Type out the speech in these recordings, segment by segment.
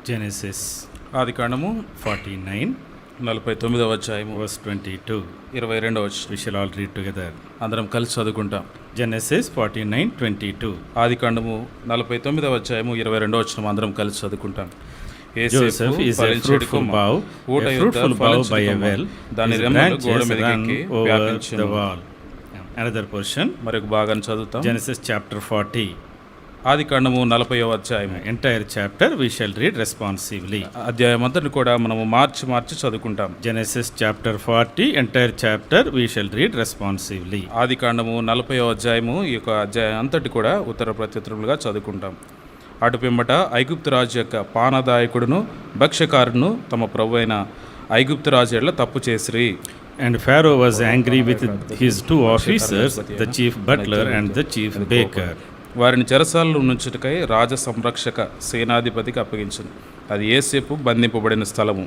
Genesis ఆదికాండము 49, 49వ అధ్యాయము verse 22. 22వ వచనం. We shall all read together. అందరం కలిసి చదువుకుంటాం. Genesis 49, 22. ఆదికాండము 49వ అధ్యాయము 22వ వచనం అందరం కలిసి చదువుకుంటాం. Joseph is a fruitful bough, a fruitful bough by a well. దాని His రెమ్మలు గోడ branches మీదకి run ఎక్కి over వ్యాపించెను. the wall. Another portion, మరొక భాగాన్ని చదువుతాం. Genesis chapter 40. ఆదికాండము 40వ అధ్యాయము. Entire chapter we shall read responsively. అధ్యాయం అంతటిని కూడా మనము మార్చి చదువుకుంటాం. Genesis chapter 40, entire chapter we shall read responsively. ఆదికాండము 40వ అధ్యాయము ఈ యొక్క అధ్యాయం అంతటి కూడా ఉత్తర ప్రత్యుత్తరములుగా చదువుకుంటాం. అటు పిమ్మట ఐగుప్తు రాజు యొక్క పానదాయకుడును భక్ష్యకారును తమ ప్రభు అయిన ఐగుప్తు రాజు ఎడల తప్పు చేసిరి. And Pharaoh was angry with his two officers, the chief butler and the chief baker. వారిని చెరసాలలో నుంచుటకై రాజ సంరక్షక సేనాధిపతికి అప్పగించింది. అది యోసేపు బంధింపబడిన స్థలము.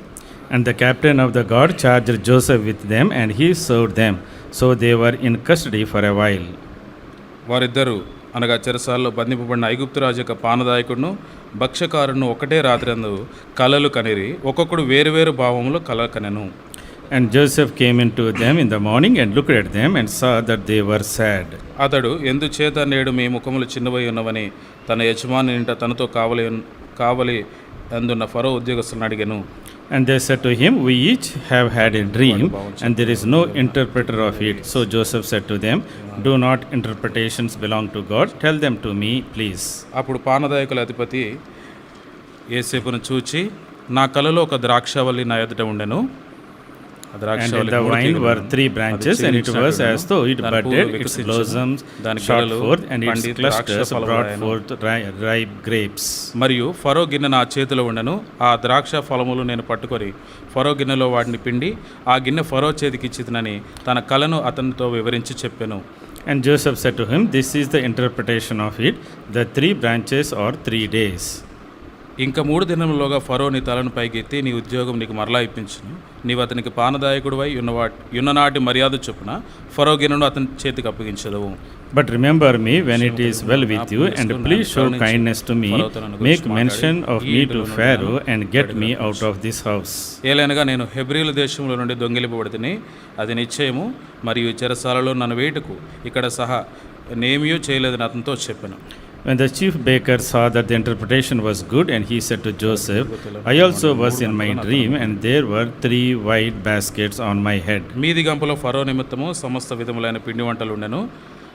And the captain of the guard charged Joseph with them, and he served them. So they were in custody for a while. వారిద్దరూ అనగా చెరసాలలో బంధింపబడిన ఐగుప్తు రాజు యొక్క పానదాయకుడును భక్ష్యకారును ఒకటే రాత్రందు కలలు కనిరి ఒక్కొక్కడు వేరువేరు భావములో కలలు కనెను. And Joseph came into them in the morning and looked at them and saw that they were sad. అతడు ఎందుచేత నేడు మీ ముఖములు చిన్నవై ఉన్నవని తన యజమాని ఇంట తనతో కావలి అందున్న ఫరో ఉద్యోగస్తులను అడిగెను. And they said to him, We each have had a dream, and there is no interpreter of it. So Joseph said to them, Do not interpretations belong to God? Tell them to me, please. అప్పుడు పానదాయకుల అధిపతి యోసేపును చూచి, నా కలలో ఒక ద్రాక్షవల్లి నా ఎదుట ఉండెను. And in the vine were 3 branches, and it was as though it budded, its blossoms shot forth, and its clusters brought forth ripe grapes. మరియు ఫరో గిన్నె నా చేతిలో ఉండెను. ఆ ద్రాక్ష ఫలములు నేను పట్టుకొని ఫరో గిన్నెలో వాటిని పిండి ఆ గిన్నె ఫరో చేతికి ఇచ్చితినని తన కలను అతనితో వివరించి చెప్పెను. And Joseph said to him, This is the interpretation of it. The 3 branches are 3 days. ఇంకా 3 దినములోగా ఫరో నీ తలను పైకెత్తి నీ ఉద్యోగం నీకు మరలా ఇప్పించును. నీవు అతనికి పానదాయకుడివై ఉన్ననాటి మర్యాద చొప్పున ఫరో గిన్నెను అతని చేతికి అప్పగించదవు. But remember me when it is well with you, and please show kindness to me. Make mention of me to Pharaoh, and get me out of this house. ఏలైనగా నేను హెబ్రీల దేశంలో నుండి దొంగిలింపబడితిని, అది నిశ్చయము. మరియు చెరసాలలో నన్ను వేటుకు ఇక్కడ సహా నేమియూ చేయలేదని అతనితో చెప్పాను. When the chief baker saw that the interpretation was good, and he said to Joseph, I also was in my dream, and there were 3 white baskets on my head. మీది గంపలో ఫరో నిమిత్తము సమస్త విధములైన పిండి వంటలు ఉండెను.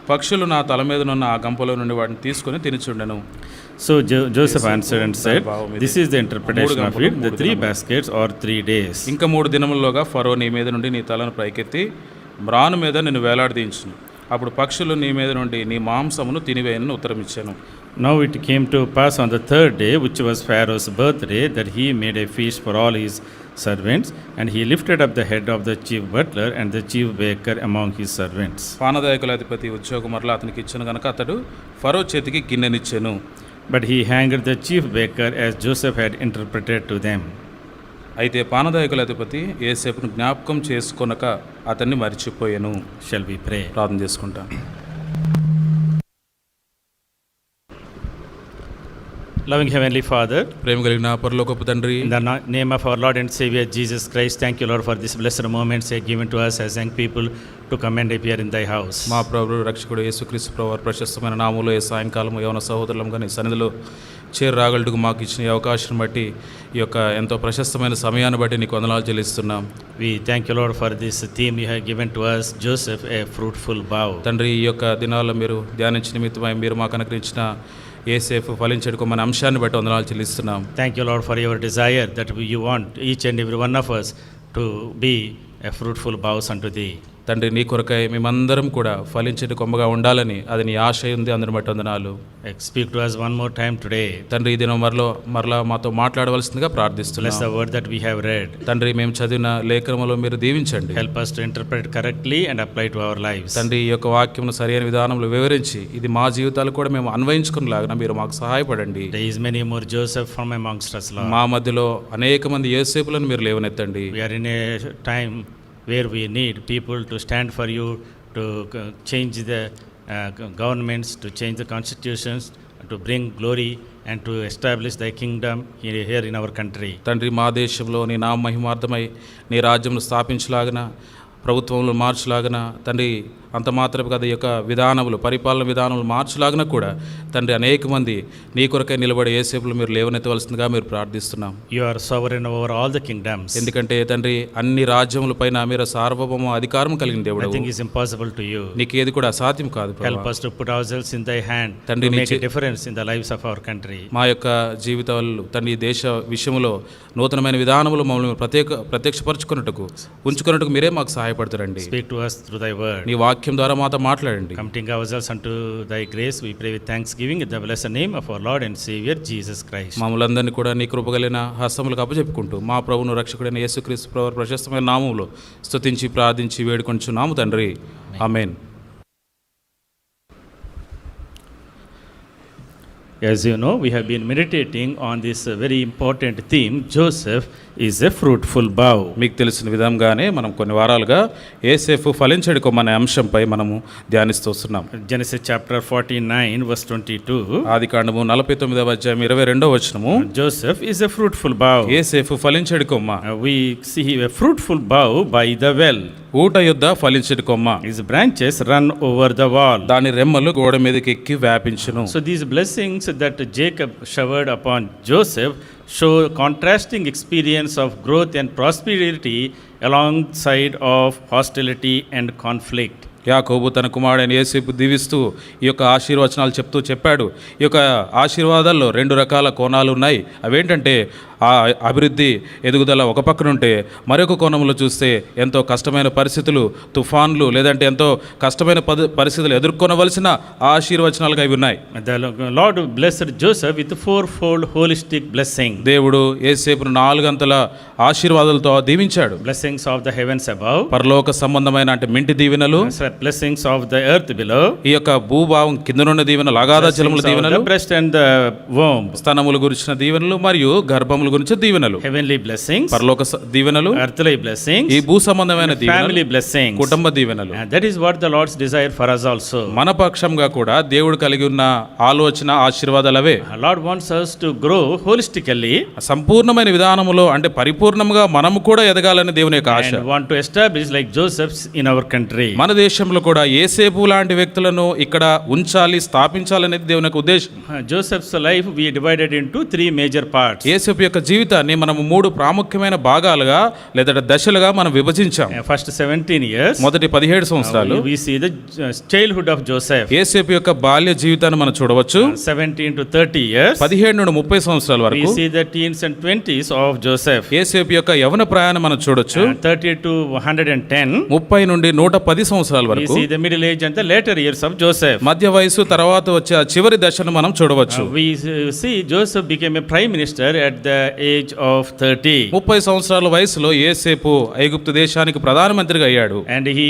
పక్షులు నా తల మీదనున్న ఆ గంపలో నుండి వాటిని తీసుకుని తినుచుండెను. So Joseph answered and said, This is the interpretation of it. The 3 baskets are 3 days. ఇంకా 3 దినముల్లోగా ఫరో నీ మీద నుండి నీ తలను పైకెత్తి మ్రాను మీద నిన్ను వేలాడదీయించును. అప్పుడు పక్షులు నీ మీద నుండి నీ మాంసమును తినివేయనని ఉత్తరం ఇచ్చాను. Now it came to pass on the 3rd day, which was Pharaoh's birthday, that he made a feast for all his servants, and he lifted up the head of the chief butler and the chief baker among his servants. పానదాయకుల అధిపతి ఉద్యోగం మరలా అతనికి ఇచ్చాను గనుక అతడు ఫరో చేతికి గిన్నెనిచ్చాను. But he hanged the chief baker as Joseph had interpreted to them. అయితే పానదాయకుల అధిపతి యోసేపును జ్ఞాపకం చేసుకొనక అతన్ని మరిచిపోయాను. Shall we pray? ప్రార్థన చేసుకుంటాం. Loving Heavenly Father, ప్రేమ కలిగిన పరలోకపు తండ్రి, in the name of our Lord and Savior Jesus Christ, thank you, Lord, for this blessed moments given to us as young people to come and appear in thy house. మా ప్రభువు రక్షకుడు యేసుక్రీస్తు ప్రభువారి ప్రశస్తమైన నామములో ఈ సాయంకాలం యవన సహోదరులంగా నీ సన్నిధిలో చేరరాగలటుకు మాకు ఇచ్చిన ఈ అవకాశం బట్టి ఈ యొక్క ఎంతో ప్రశస్తమైన సమయాన్ని బట్టి నీకు వందనాలు చెల్లిస్తున్నాం. We thank you, Lord, for this theme you have given to us, Joseph, a fruitful bough. తండ్రి, ఈ యొక్క దినాల్లో మీరు ధ్యానించిన నిమిత్తమై మీరు మాకు అనుగ్రహించిన యేసేపు ఫలించడుకు మన అంశాన్ని బట్టి వందనాలు చెల్లిస్తున్నాం. Thank you, Lord, for your desire that you want each and every one of us to be a fruitful boughs unto thee. తండ్రి, నీ కొరకై మేమందరం కూడా ఫలించేటి కొమ్మగా ఉండాలని అది నీ ఆశ ఉంది. అందరి బట్టి వందనాలు. Speak to us one more time today. తండ్రి, ఈ దినం మరలా మాతో మాట్లాడవలసిందిగా ప్రార్థిస్తున్నాం. Bless the word that we have read. తండ్రి, మేము చదివిన లేఖనములో మీరు దీవించండి. Help us to interpret correctly and apply to our lives. తండ్రి, ఈ యొక్క వాక్యమును సరైన విధానంలో వివరించి ఇది మా జీవితాలు కూడా మేము అన్వయించుకునేలాగా మీరు మాకు సహాయపడండి. There is many more Joseph from amongst us, Lord. మా మధ్యలో అనేక మంది యోసేపులను మీరు లేవనెత్తండి. We are in a time where we need people to stand for you, to change the governments, to change the constitutions, to bring glory and to establish thy kingdom here in our country. తండ్రి మా దేశంలో నీ నామ మహిమార్థమై నీ రాజ్యంను స్థాపించలాగన ప్రభుత్వంలో మార్చలాగన తండ్రి అంత మాత్రమే కదా ఈ యొక్క విధానములు పరిపాలన విధానములు మార్చలాగన కూడా తండ్రి అనేక మంది నీ కొరకై నిలబడే యేసేపులు మీరు లేవనెత్తవలసిందిగా మీరు ప్రార్థిస్తున్నాం. You are sovereign over all the kingdoms. ఎందుకంటే తండ్రి అన్ని రాజ్యముల పైన మీరు సార్వభౌమ అధికారం కలిగిన దేవుడు. Nothing is impossible to you. నీకు ఏది కూడా అసాధ్యం కాదు. Help us to put ourselves in thy hand తండ్రి to make a difference in the lives of our country. మా యొక్క జీవితాలు తండ్రి దేశ విషయంలో నూతనమైన విధానములు మమ్మల్ని ప్రత్యక్షపరచుకున్నట్టుకు ఉంచుకున్నట్టుకు మీరే మాకు సహాయపడతారండి. Speak to us through thy word. నీ వాక్యం ద్వారా మాతో మాట్లాడండి. Committing ourselves unto thy grace, we pray with thanksgiving in the blessed name of our Lord and Savior Jesus Christ. మమ్మల్ందరినీ కూడా నీ కృపగలిగిన హస్తములకు అప్పచెప్పుకుంటూ మా ప్రభువును రక్షకుడైన యేసుక్రీస్తు ప్రభు ప్రశస్తమైన నామములో స్తుతించి ప్రార్థించి వేడుకొంచున్నాము తండ్రి. ఆమేన్. As you know, we have been meditating on this very important theme, Joseph is a fruitful bough. మీకు తెలిసిన విధంగానే మనం కొన్ని వారాలుగా యోసేపు ఫలించడి కొమ్మ అనే అంశంపై మనము ధ్యానిస్తూ వస్తున్నాం. Genesis chapter 49 verse 22. ఆదికాండము 49వ అధ్యాయం 22వ వచనము. Joseph is a fruitful bough. యోసేపు ఫలించడి కొమ్మ. We see a fruitful bough by the well. ఊట యొద్ద ఫలించడి కొమ్మ. His branches run over the wall. దాని రెమ్మలు గోడ మీదకి ఎక్కి వ్యాపించును. So these blessings that Jacob showered upon Joseph show contrasting experience of growth and prosperity alongside of hostility and conflict. యాకోబు తన కుమారుడైన యోసేపు దీవిస్తూ ఈ యొక్క ఆశీర్వచనాలు చెప్తూ చెప్పాడు. ఈ యొక్క ఆశీర్వాదాల్లో రెండు రకాల కోణాలు ఉన్నాయి. అవేంటంటే ఆ అభివృద్ధి ఎదుగుదల ఒక పక్కన ఉంటే మరొక కోణంలో చూస్తే ఎంతో కష్టమైన పరిస్థితులు, తుఫాన్లు, లేదంటే ఎంతో కష్టమైన పరిస్థితులు ఎదుర్కొనవలసిన ఆశీర్వచనాలుగా ఇవి ఉన్నాయి. The Lord blessed Joseph with fourfold holistic blessing. దేవుడు యోసేపును 4 అంతల ఆశీర్వాదాలతో దీవించాడు. Blessings of the heavens above, పరలోక సంబంధమైన అంటే మింటి దీవెనలు, blessings of the earth below, ఈ యొక్క భూభావం కిందనున్న దీవెనలు, అగాధ జలముల దీవెనలు, the breast and the womb, స్తనముల గురించిన దీవెనలు మరియు గర్భముల గురించి దీవెనలు, heavenly blessings, పరలోక దీవెనలు, earthly blessings, ఈ భూ సంబంధమైన దీవెనలు, family blessings, కుటుంబ దీవెనలు. and that is what the Lord's desire for us also. మన పక్షంగా కూడా దేవుడు కలిగి ఉన్న ఆలోచన ఆశీర్వాదాలు అవే. Lord wants us to grow holistically, సంపూర్ణమైన విధానములో అంటే పరిపూర్ణంగా మనము కూడా ఎదగాలని దేవుని యొక్క ఆశ. and want to establish like Joseph's in our country. మన దేశంలో కూడా యోసేపు లాంటి వ్యక్తులను ఇక్కడ ఉంచాలి, స్థాపించాలనేది దేవుని యొక్క ఉద్దేశం. Joseph's life we divided into 3 major parts. యోసేపు యొక్క జీవితాన్ని మనము 3 ప్రాముఖ్యమైన భాగాలుగా లేదా దశలుగా మనం విభజించాం. First 17 years, మొదటి 17 సంవత్సరాలు we see the childhood of Joseph. యోసేపు యొక్క బాల్య జీవితాన్ని మనం చూడవచ్చు. 17 to 30 years, 17 నుండి 30 సంవత్సరాల we వరకు see the teens and 20s of Joseph. యోసేపు యొక్క యవ్వన ప్రయాణం మనం చూడొచ్చు. 30 to 110, 30 నుండి 110 సంవత్సరాల we వరకు see the middle age and the later years of Joseph. మధ్య వయసు తర్వాత వచ్చే ఆ చివరి దశను మనం చూడవచ్చు. We see Joseph became a prime minister at the age of 30. 30 సంవత్సరాల వయసులో యోసేపు ఐగుప్తు దేశానికి ప్రధానమంత్రిగా అయ్యాడు. And he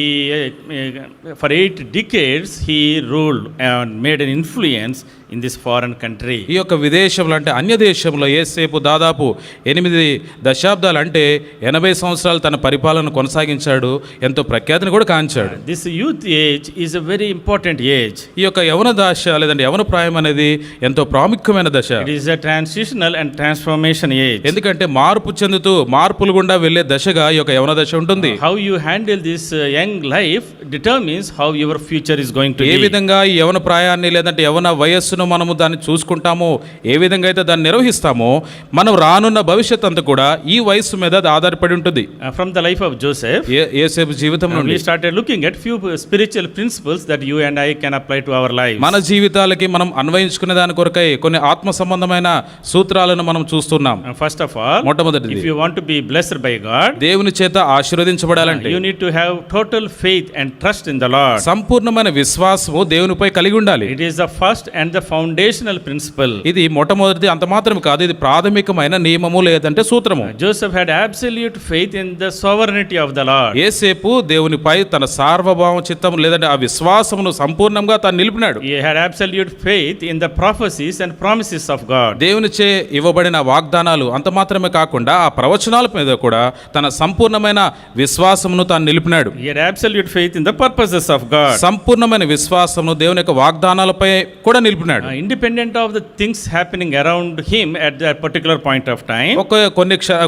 for 8 decades he ruled and made an influence in this foreign country. ఈ యొక్క విదేశంలో అంటే అన్య దేశంలో యోసేపు దాదాపు 8 దశాబ్దాలు అంటే 80 సంవత్సరాలు తన పరిపాలన కొనసాగించాడు. ఎంతో ప్రఖ్యాతిని కూడా కాంచాడు. This youth age is a very important age. ఈ యొక్క యవన దశ లేదంటే యవన ప్రాయం అనేది ఎంతో ప్రాముఖ్యమైన దశ. It is a transitional and transformation age. ఎందుకంటే మార్పు చెందుతూ మార్పులు గుండా వెళ్ళే దశగా ఈ యొక్క యవన దశ ఉంటుంది. How you handle this young life determines how your future is going to be. ఏ విధంగా ఈ యవన ప్రాయాన్ని లేదంటే యవన వయస్సును మనము దాన్ని చూసుకుంటామో, ఏ విధంగా అయితే దాన్ని నిర్వహిస్తామో, మనం రానున్న భవిష్యత్ అంతా కూడా ఈ వయస్సు మీద ఆధారపడి ఉంటుంది. From the life of Joseph, యోసేపు జీవితం నుండి we started looking at few spiritual principles that you and I can apply to our lives. మన జీవితాలకి మనం అన్వయించుకునే దాని కొరకై కొన్ని ఆత్మ సంబంధమైన సూత్రాలను మనం చూస్తున్నాం. First of all, మొట్టమొదటిది, if you want to be blessed by God, దేవుని చేత ఆశీర్వదించబడాలంటే you need to have total faith and trust in the Lord. సంపూర్ణమైన విశ్వాసము దేవునిపై కలిగి ఉండాలి. It is the first and the foundational principle. ఇది మొట్టమొదటిది, అంత మాత్రమే కాదు, ఇది ప్రాథమికమైన నియమము లేదంటే సూత్రము. Joseph had absolute faith in the sovereignty of the Lord. యోసేపు దేవునిపై తన సార్వభౌమ చిత్తం లేదంటే ఆ విశ్వాసమును సంపూర్ణంగా తాను నిలిపినాడు. He had absolute faith in the prophecies and promises of God. దేవునిచే ఇవ్వబడిన వాగ్దానాలు అంత మాత్రమే కాకుండా ఆ ప్రవచనాల మీద కూడా తన సంపూర్ణమైన విశ్వాసమును తాను నిలిపినాడు. He had absolute faith in the purposes of God. సంపూర్ణమైన విశ్వాసమును దేవుని యొక్క వాగ్దానాలపై కూడా నిలిపినాడు. ఉన్నాడు. Independent of the things happening around him at that particular point of time,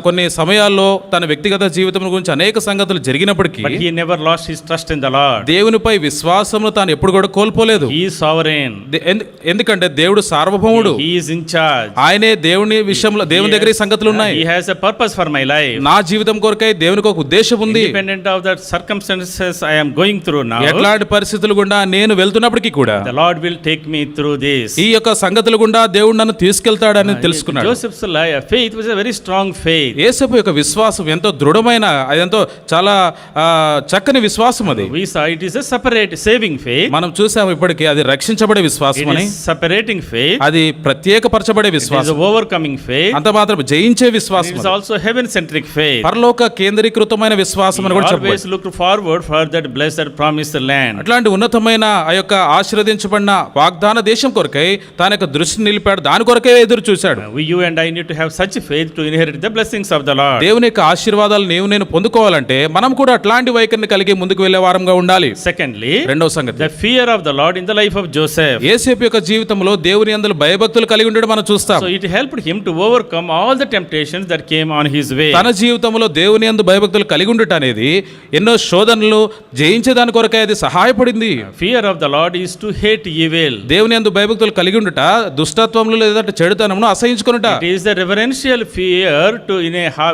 కొన్ని సమయాల్లో తన వ్యక్తిగత జీవితం గురించి అనేక సంగతులు జరిగినప్పటికీ but he never lost his trust in the Lord. దేవునిపై విశ్వాసమును తాను ఎప్పుడు కూడా కోల్పోలేదు. He is sovereign. ఎందుకంటే దేవుడు సార్వభౌముడు, He is in charge. ఆయనే దేవుని విషయంలో దేవుని దగ్గర ఈ సంగతులు ఉన్నాయి. He has a purpose for my life. నా జీవితం కొరకై దేవునికి ఒక ఉద్దేశం ఉంది. Independent of the circumstances I am going through now, ఎట్లాంటి పరిస్థితులు గుండా నేను వెళ్తున్నప్పటికీ కూడా the Lord will take me through this. ఈ యొక్క సంగతుల గుండా దేవుడు నన్ను తీసుకెళ్తాడని తెలుసుకున్నాడు. Joseph's faith was a very strong faith. యేసేపు యొక్క విశ్వాసం ఎంతో దృఢమైన, అదెంతో చాలా చక్కని విశ్వాసం అది. We saw it is a separate saving faith. మనం చూసాము ఇప్పటికీ అది రక్షించబడే విశ్వాసం It అని. is separating faith. అది ప్రత్యేకపరచబడే It is విశ్వాసం, overcoming faith. అంత మాత్రం జయించే It విశ్వాసం, is also heaven centric faith. పరలోక కేంద్రీకృతమైన విశ్వాసం అని కూడా Always చెప్పవచ్చు. look forward for that blessed promised land. అట్లాంటి ఉన్నతమైన ఆ యొక్క ఆశీర్వదించబడిన వాగ్దాన దేశం కొరకై తన యొక్క దృష్టిని నిలిపాడు, దాని కొరకే ఎదురు చూశాడు. You and I need to have such faith to inherit the blessings of the Lord. దేవుని యొక్క ఆశీర్వాదాలు నేను పొందుకోవాలంటే మనం కూడా అట్లాంటి వైఖరిని కలిగి ముందుకు వెళ్లే వారంగా ఉండాలి. Secondly, రెండవ సంగతి, the fear of the Lord in the life of Joseph. యేసేపు యొక్క జీవితంలో దేవుని యందు భయభక్తులు కలిగి ఉండడం మనం చూస్తాం. So it helped him to overcome all the temptations that came on his way. తన జీవితంలో దేవుని యందు భయభక్తులు కలిగి ఉండటం అనేది ఎన్నో శోధనలు జయించేదాని కొరకై అది సహాయపడింది. Fear of the Lord is to hate evil. దేవుని యందు భయభక్తులు కలిగి ఉండుట దుష్టత్వములు లేదంటే చెడుతనమును అసహించుకొనుట. It is the reverential fear to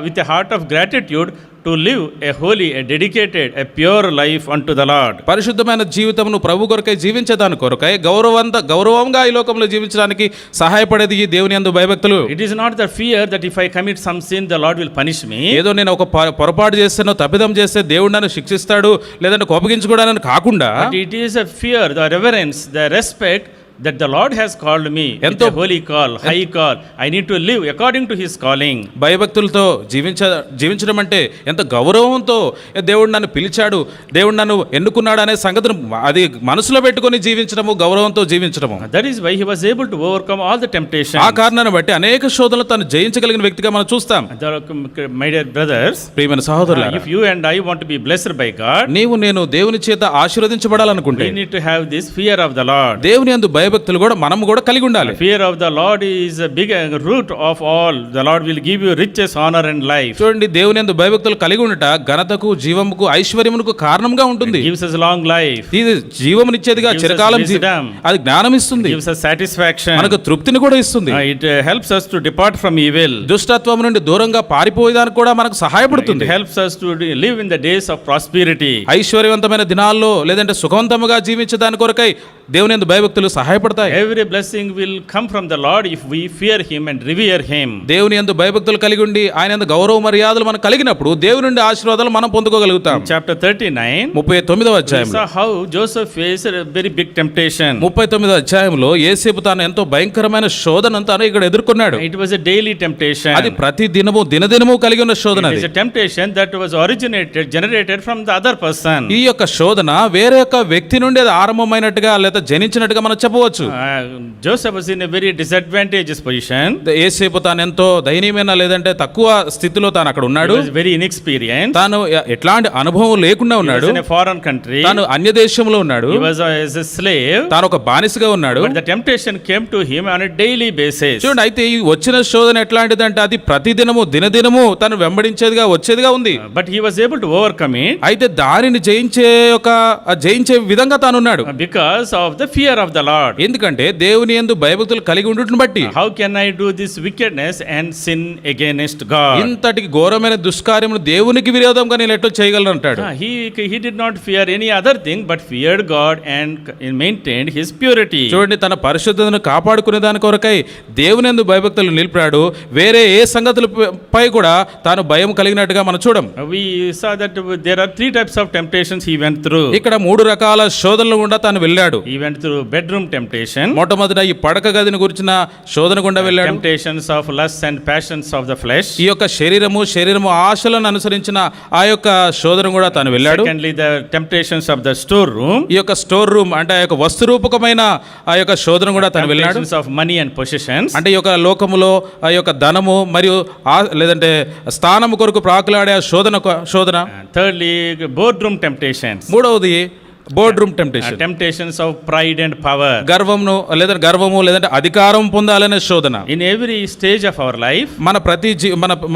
with a heart of gratitude to live a holy, a dedicated, a pure life unto the Lord. పరిశుద్ధమైన జీవితమును ప్రభు కొరకై జీవించేదాని కొరకై గౌరవంగా ఈ లోకంలో జీవించడానికి సహాయపడేది ఈ దేవుని యందు భయభక్తులు. It is not the fear that if I commit some sin the Lord will punish me. ఏదో నేను ఒక పొరపాటు చేస్తానో తప్పిదం చేస్తే దేవుడు నన్ను శిక్షిస్తాడు లేదంటే కోపగించుకోవడానికి కాకుండా, But it is a fear, the reverence, the respect that the Lord has called me with a holy call, high call. I need to live according to his calling. భయభక్తులతో జీవించడం అంటే ఎంత గౌరవంతో దేవుడు నన్ను పిలిచాడు, దేవుడు నన్ను ఎన్నుకున్నాడు అనే సంగతిని అది మనసులో పెట్టుకొని జీవించడము, గౌరవంతో జీవించడము. That is why he was able to overcome all the temptations. ఆ కారణాన్ని బట్టి అనేక శోధనలు తను జయించగలిగిన వ్యక్తిగా మనం చూస్తాం. My dear brothers, ప్రియమైన సహోదరులారా, if you and I want to be blessed by God, నేను దేవుని చేత ఆశీర్వదించబడాలనుకుంటే we need to have this fear of the Lord. దేవుని యందు భయభక్తులు కూడా మనం కూడా కలిగి ఉండాలి. Fear of the Lord is a big root of all. The Lord will give you riches, honor and life. చూడండి, దేవుని యందు భయభక్తులు కలిగి ఉండట ఘనతకు, జీవముకు, ఐశ్వర్యమునకు కారణంగా ఉంటుంది. Gives us long life. ఇది జీవమునిచ్చేదిగా, చిరకాలం అది జ్ఞానం ఇస్తుంది, Gives us satisfaction. మనకు తృప్తిని కూడా ఇస్తుంది. It helps us to depart from evil. దుష్టత్వం నుండి దూరంగా పారిపోయేదానికి కూడా మనకు సహాయపడుతుంది. It helps us to live in the days of prosperity. ఐశ్వర్యవంతమైన దినాల్లో లేదంటే సుఖవంతముగా జీవించే దాని కొరకై దేవుని యందు భయభక్తులు సహాయపడతాయి. Every blessing will come from the Lord if we fear him and revere him. దేవుని యందు భయభక్తులు కలిగి ఉండి ఆయన యందు గౌరవ మర్యాదలు మనం కలిగినప్పుడు దేవుని నుండి ఆశీర్వాదాలు మనం పొందుకోగలుగుతాం. Chapter 39, 39వ we అధ్యాయంలో saw how Joseph faced a very big temptation. 39వ అధ్యాయంలో యేసేపు తాను ఎంతో భయంకరమైన శోధనను తాను ఇక్కడ ఎదుర్కొన్నాడు. It was a daily temptation. అది ప్రతి దినదినము కలిగి ఉన్న శోధన. It is a temptation that was generated from the other person. ఈ యొక్క శోధన వేరే యొక్క వ్యక్తి నుండి అది ఆరంభమైనట్టుగా లేదా జనించినట్టుగా మనం చెప్పవచ్చు. Joseph was in a very disadvantageous position. యేసేపు తాను ఎంతో దయనీయమైన లేదంటే తక్కువ స్థితిలో తాను అక్కడ ఉన్నాడు. He was very inexperienced. తాను ఎట్లాంటి అనుభవం లేకుండా He ఉన్నాడు. was in a foreign country. తాను అన్య దేశంలో ఉన్నాడు. He was as a slave. తాను ఒక బానిసగా ఉన్నాడు. But the temptation came to him on a daily basis. చూడండి, అయితే ఈ వచ్చిన శోధన ఎట్లాంటిదంటే అది ప్రతి దినదినము తను వెంబడించేదిగా వచ్చేదిగా ఉంది. But he was able to overcome it. అయితే దానిని జయించే విధంగా తాను ఉన్నాడు. Because of the fear of the Lord. ఎందుకంటే దేవుని యందు భయభక్తులు కలిగి ఉండుటను బట్టి. How can I do this wickedness and sin against God? ఇంతటి ఘోరమైన దుష్కార్యమును దేవునికి విరోధంగా నేను ఎట్లా చేయగలను అంటాడు. He did not fear any other thing but feared God and maintained his purity. చూడండి, తన పరిశుద్ధతను కాపాడుకునే దాని కొరకై దేవుని యందు భయభక్తులు నిలిపాడు. వేరే ఏ సంగతులపై కూడా తాను భయం కలిగినట్టుగా మనం చూడం. We saw that there are 3 types of temptations he went through. ఇక్కడ 3 రకాల శోధనలు గుండా తాను వెళ్ళాడు. He went through bedroom temptation. మొట్టమొదట ఈ పడక గదిని గురించిన శోధన గుండా వెళ్ళాడు. Temptations of lust and passions of the flesh. ఈ యొక్క శరీరము ఆశలను అనుసరించిన ఆ యొక్క శోధన కూడా తాను వెళ్ళాడు. Secondly, the temptations of the storeroom. ఈ యొక్క స్టోర్ రూమ్ అంటే ఆ యొక్క వస్తురూపకమైన ఆ యొక్క శోధన కూడా తాను వెళ్ళాడు. Temptations of money and possessions. అంటే ఈ యొక్క లోకములో ఆ యొక్క ధనము మరియు లేదంటే స్థానము కొరకు ప్రాకులాడే ఆ శోధన. Thirdly, boardroom temptations. మూడవది board room temptation, temptations of pride and power. గర్వము లేదంటే అధికారం పొందాలనే శోధన. In every stage of our life,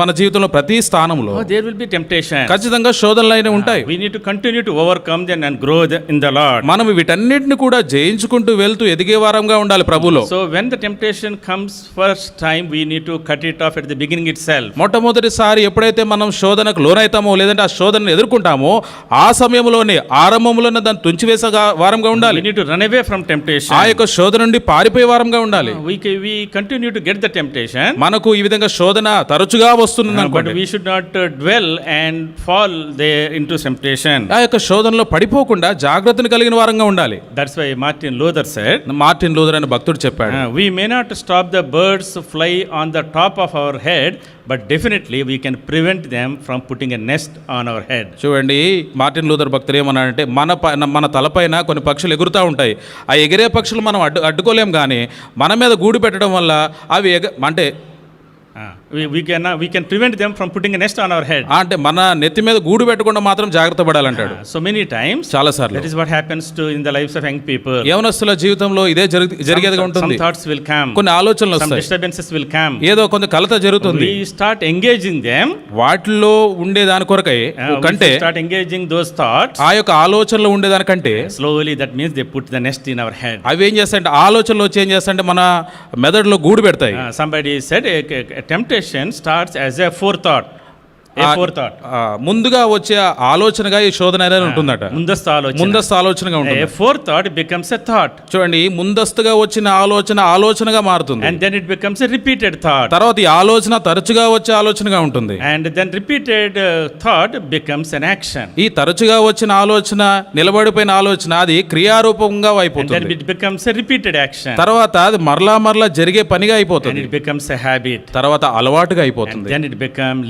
మన జీవితంలో ప్రతి స్థానంలో there will be temptation. ఖచ్చితంగా శోధనలు ఉంటాయి. We need to continue to overcome them and grow in the Lord. మనం వీటన్నిటిని కూడా జయించుకుంటూ వెళ్తూ ఎదిగే వారంగా ఉండాలి ప్రభులో. So when the temptation comes first time, we need to cut it off at the beginning itself. మొట్టమొదటిసారి ఎప్పుడైతే మనం శోధనకు లోనైతామో లేదంటే ఆ శోధనను ఎదుర్కొంటామో ఆ సమయంలోనే ఆరంభంలోనే దాన్ని తుంచివేసే వారంగా ఉండాలి. We need to run away from temptation. ఆ యొక్క శోధన నుండి పారిపోయే వారంగా ఉండాలి. We continue to get the temptation. మనకు ఈ విధంగా శోధన తరచుగా వస్తుంది But అనుకోండి. we should not dwell and fall there into temptation. ఆ యొక్క శోధనలో పడిపోకుండా జాగ్రత్తను కలిగిన వారంగా ఉండాలి. That's why Martin Luther said, Martin Luther అనే భక్తుడు చెప్పాడు, we may not stop the birds fly on the top of our head, but definitely we can prevent them from putting a nest on our head. చూడండి Martin Luther భక్తుడు ఏమన్నాడంటే మన తలపైన కొన్ని పక్షులు ఎగురుతూ ఉంటాయి. ఆ ఎగిరే పక్షులు మనం అడ్డుకోలేం, కానీ మన మీద గూడు పెట్టడం వల్ల అవి అంటే we can prevent them from putting a nest on our head. అంటే మన నెత్తి మీద గూడు పెట్టకుండా మాత్రం జాగ్రత్త పడాలంటాడు. So many times, చాలా సార్లు that is what happens to in the lives of young people. యవనస్తుల జీవితంలో ఇదే జరిగేదిగా ఉంటుంది. Some thoughts will come, కొన్ని ఆలోచనలు some వస్తాయి, disturbances will come. ఏదో కొంత కలత జరుగుతుంది. We start engaging them, వాటిలో ఉండే దాని కొరకై కంటే start engaging those thoughts. ఆ యొక్క ఆలోచనలో ఉండే దానికంటే Slowly, that means they put the nest in our head. అవి ఏం చేస్తాయంటే ఆలోచనలు వచ్చి ఏం చేస్తాయంటే మన మెదడులో గూడు పెడతాయి. Somebody said a temptation starts as a forethought. ముందుగా వచ్చే ఆలోచనగా ఈ శోధన అనేది ఉంటుందట. ముందస్తు ఆలోచనగా ఉంటుంది. forethought becomes a thought. చూడండి, ముందస్తుగా వచ్చిన ఆలోచనగా మారుతుంది. And then it becomes a repeated thought. తర్వాత ఈ ఆలోచన తరచుగా వచ్చే ఆలోచనగా ఉంటుంది. And then repeated thought becomes an action. ఈ తరచుగా వచ్చిన ఆలోచన, నిలబడిపోయిన ఆలోచన అది క్రియారూపంగా అయిపోతుంది. And then it becomes a repeated action. తర్వాత అది మరలా జరిగే పనిగా అయిపోతుంది. And it becomes a habit. తర్వాత అలవాటుగా అయిపోతుంది. And then it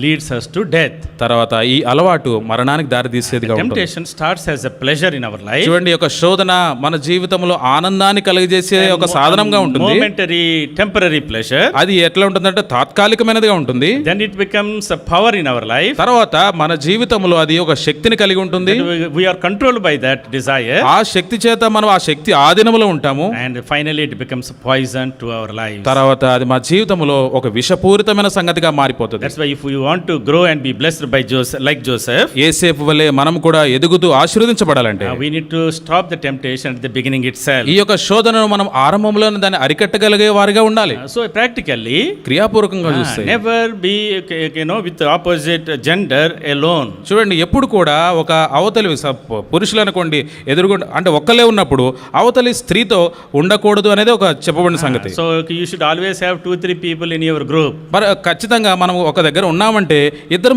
leads us to death. తర్వాత ఈ అలవాటు మరణానికి దారి తీసేదిగా ఉంటుంది. Temptation starts as a pleasure in our life. చూడండి, ఒక శోధన మన జీవితంలో ఆనందాన్ని కలుగజేసే ఒక సాధనంగా ఉంటుంది. Momentary, temporary pleasure. అది ఎట్లా ఉంటుందంటే తాత్కాలికమైనదిగా ఉంటుంది. Then it becomes a power in our life. తర్వాత మన జీవితంలో అది ఒక శక్తిని కలిగి ఉంటుంది. We are controlled by that desire. ఆ శక్తి చేత మనం ఆ శక్తి ఆధీనంలో ఉంటాము. And finally it becomes poison to our lives. తర్వాత అది మా జీవితంలో ఒక విషపూరితమైన సంగతిగా మారిపోతుంది. That's why if we want to grow and be blessed by Joseph, యోసేపు వలె మనం కూడా ఎదుగుతూ ఆశీర్వదించబడాలంటే we need to stop the temptation at the beginning itself. ఈ యొక్క శోధనను మనం ఆరంభంలోనే దాన్ని అరికట్టగలిగే వారిగా ఉండాలి. So practically, క్రియాపూర్వకంగా చూస్తే never be with the opposite gender alone. చూడండి, ఎప్పుడు కూడా ఒక అవతలి పురుషులు అనుకోండి ఎదురుగుండా అంటే ఒక్కలే ఉన్నప్పుడు అవతలి స్త్రీతో ఉండకూడదు అనేది ఒక చెప్పబడిన సంగతి. So you should always have 2-3 people in your group. మరి ఖచ్చితంగా మనం ఒక దగ్గర ఉన్నామంటే 2-3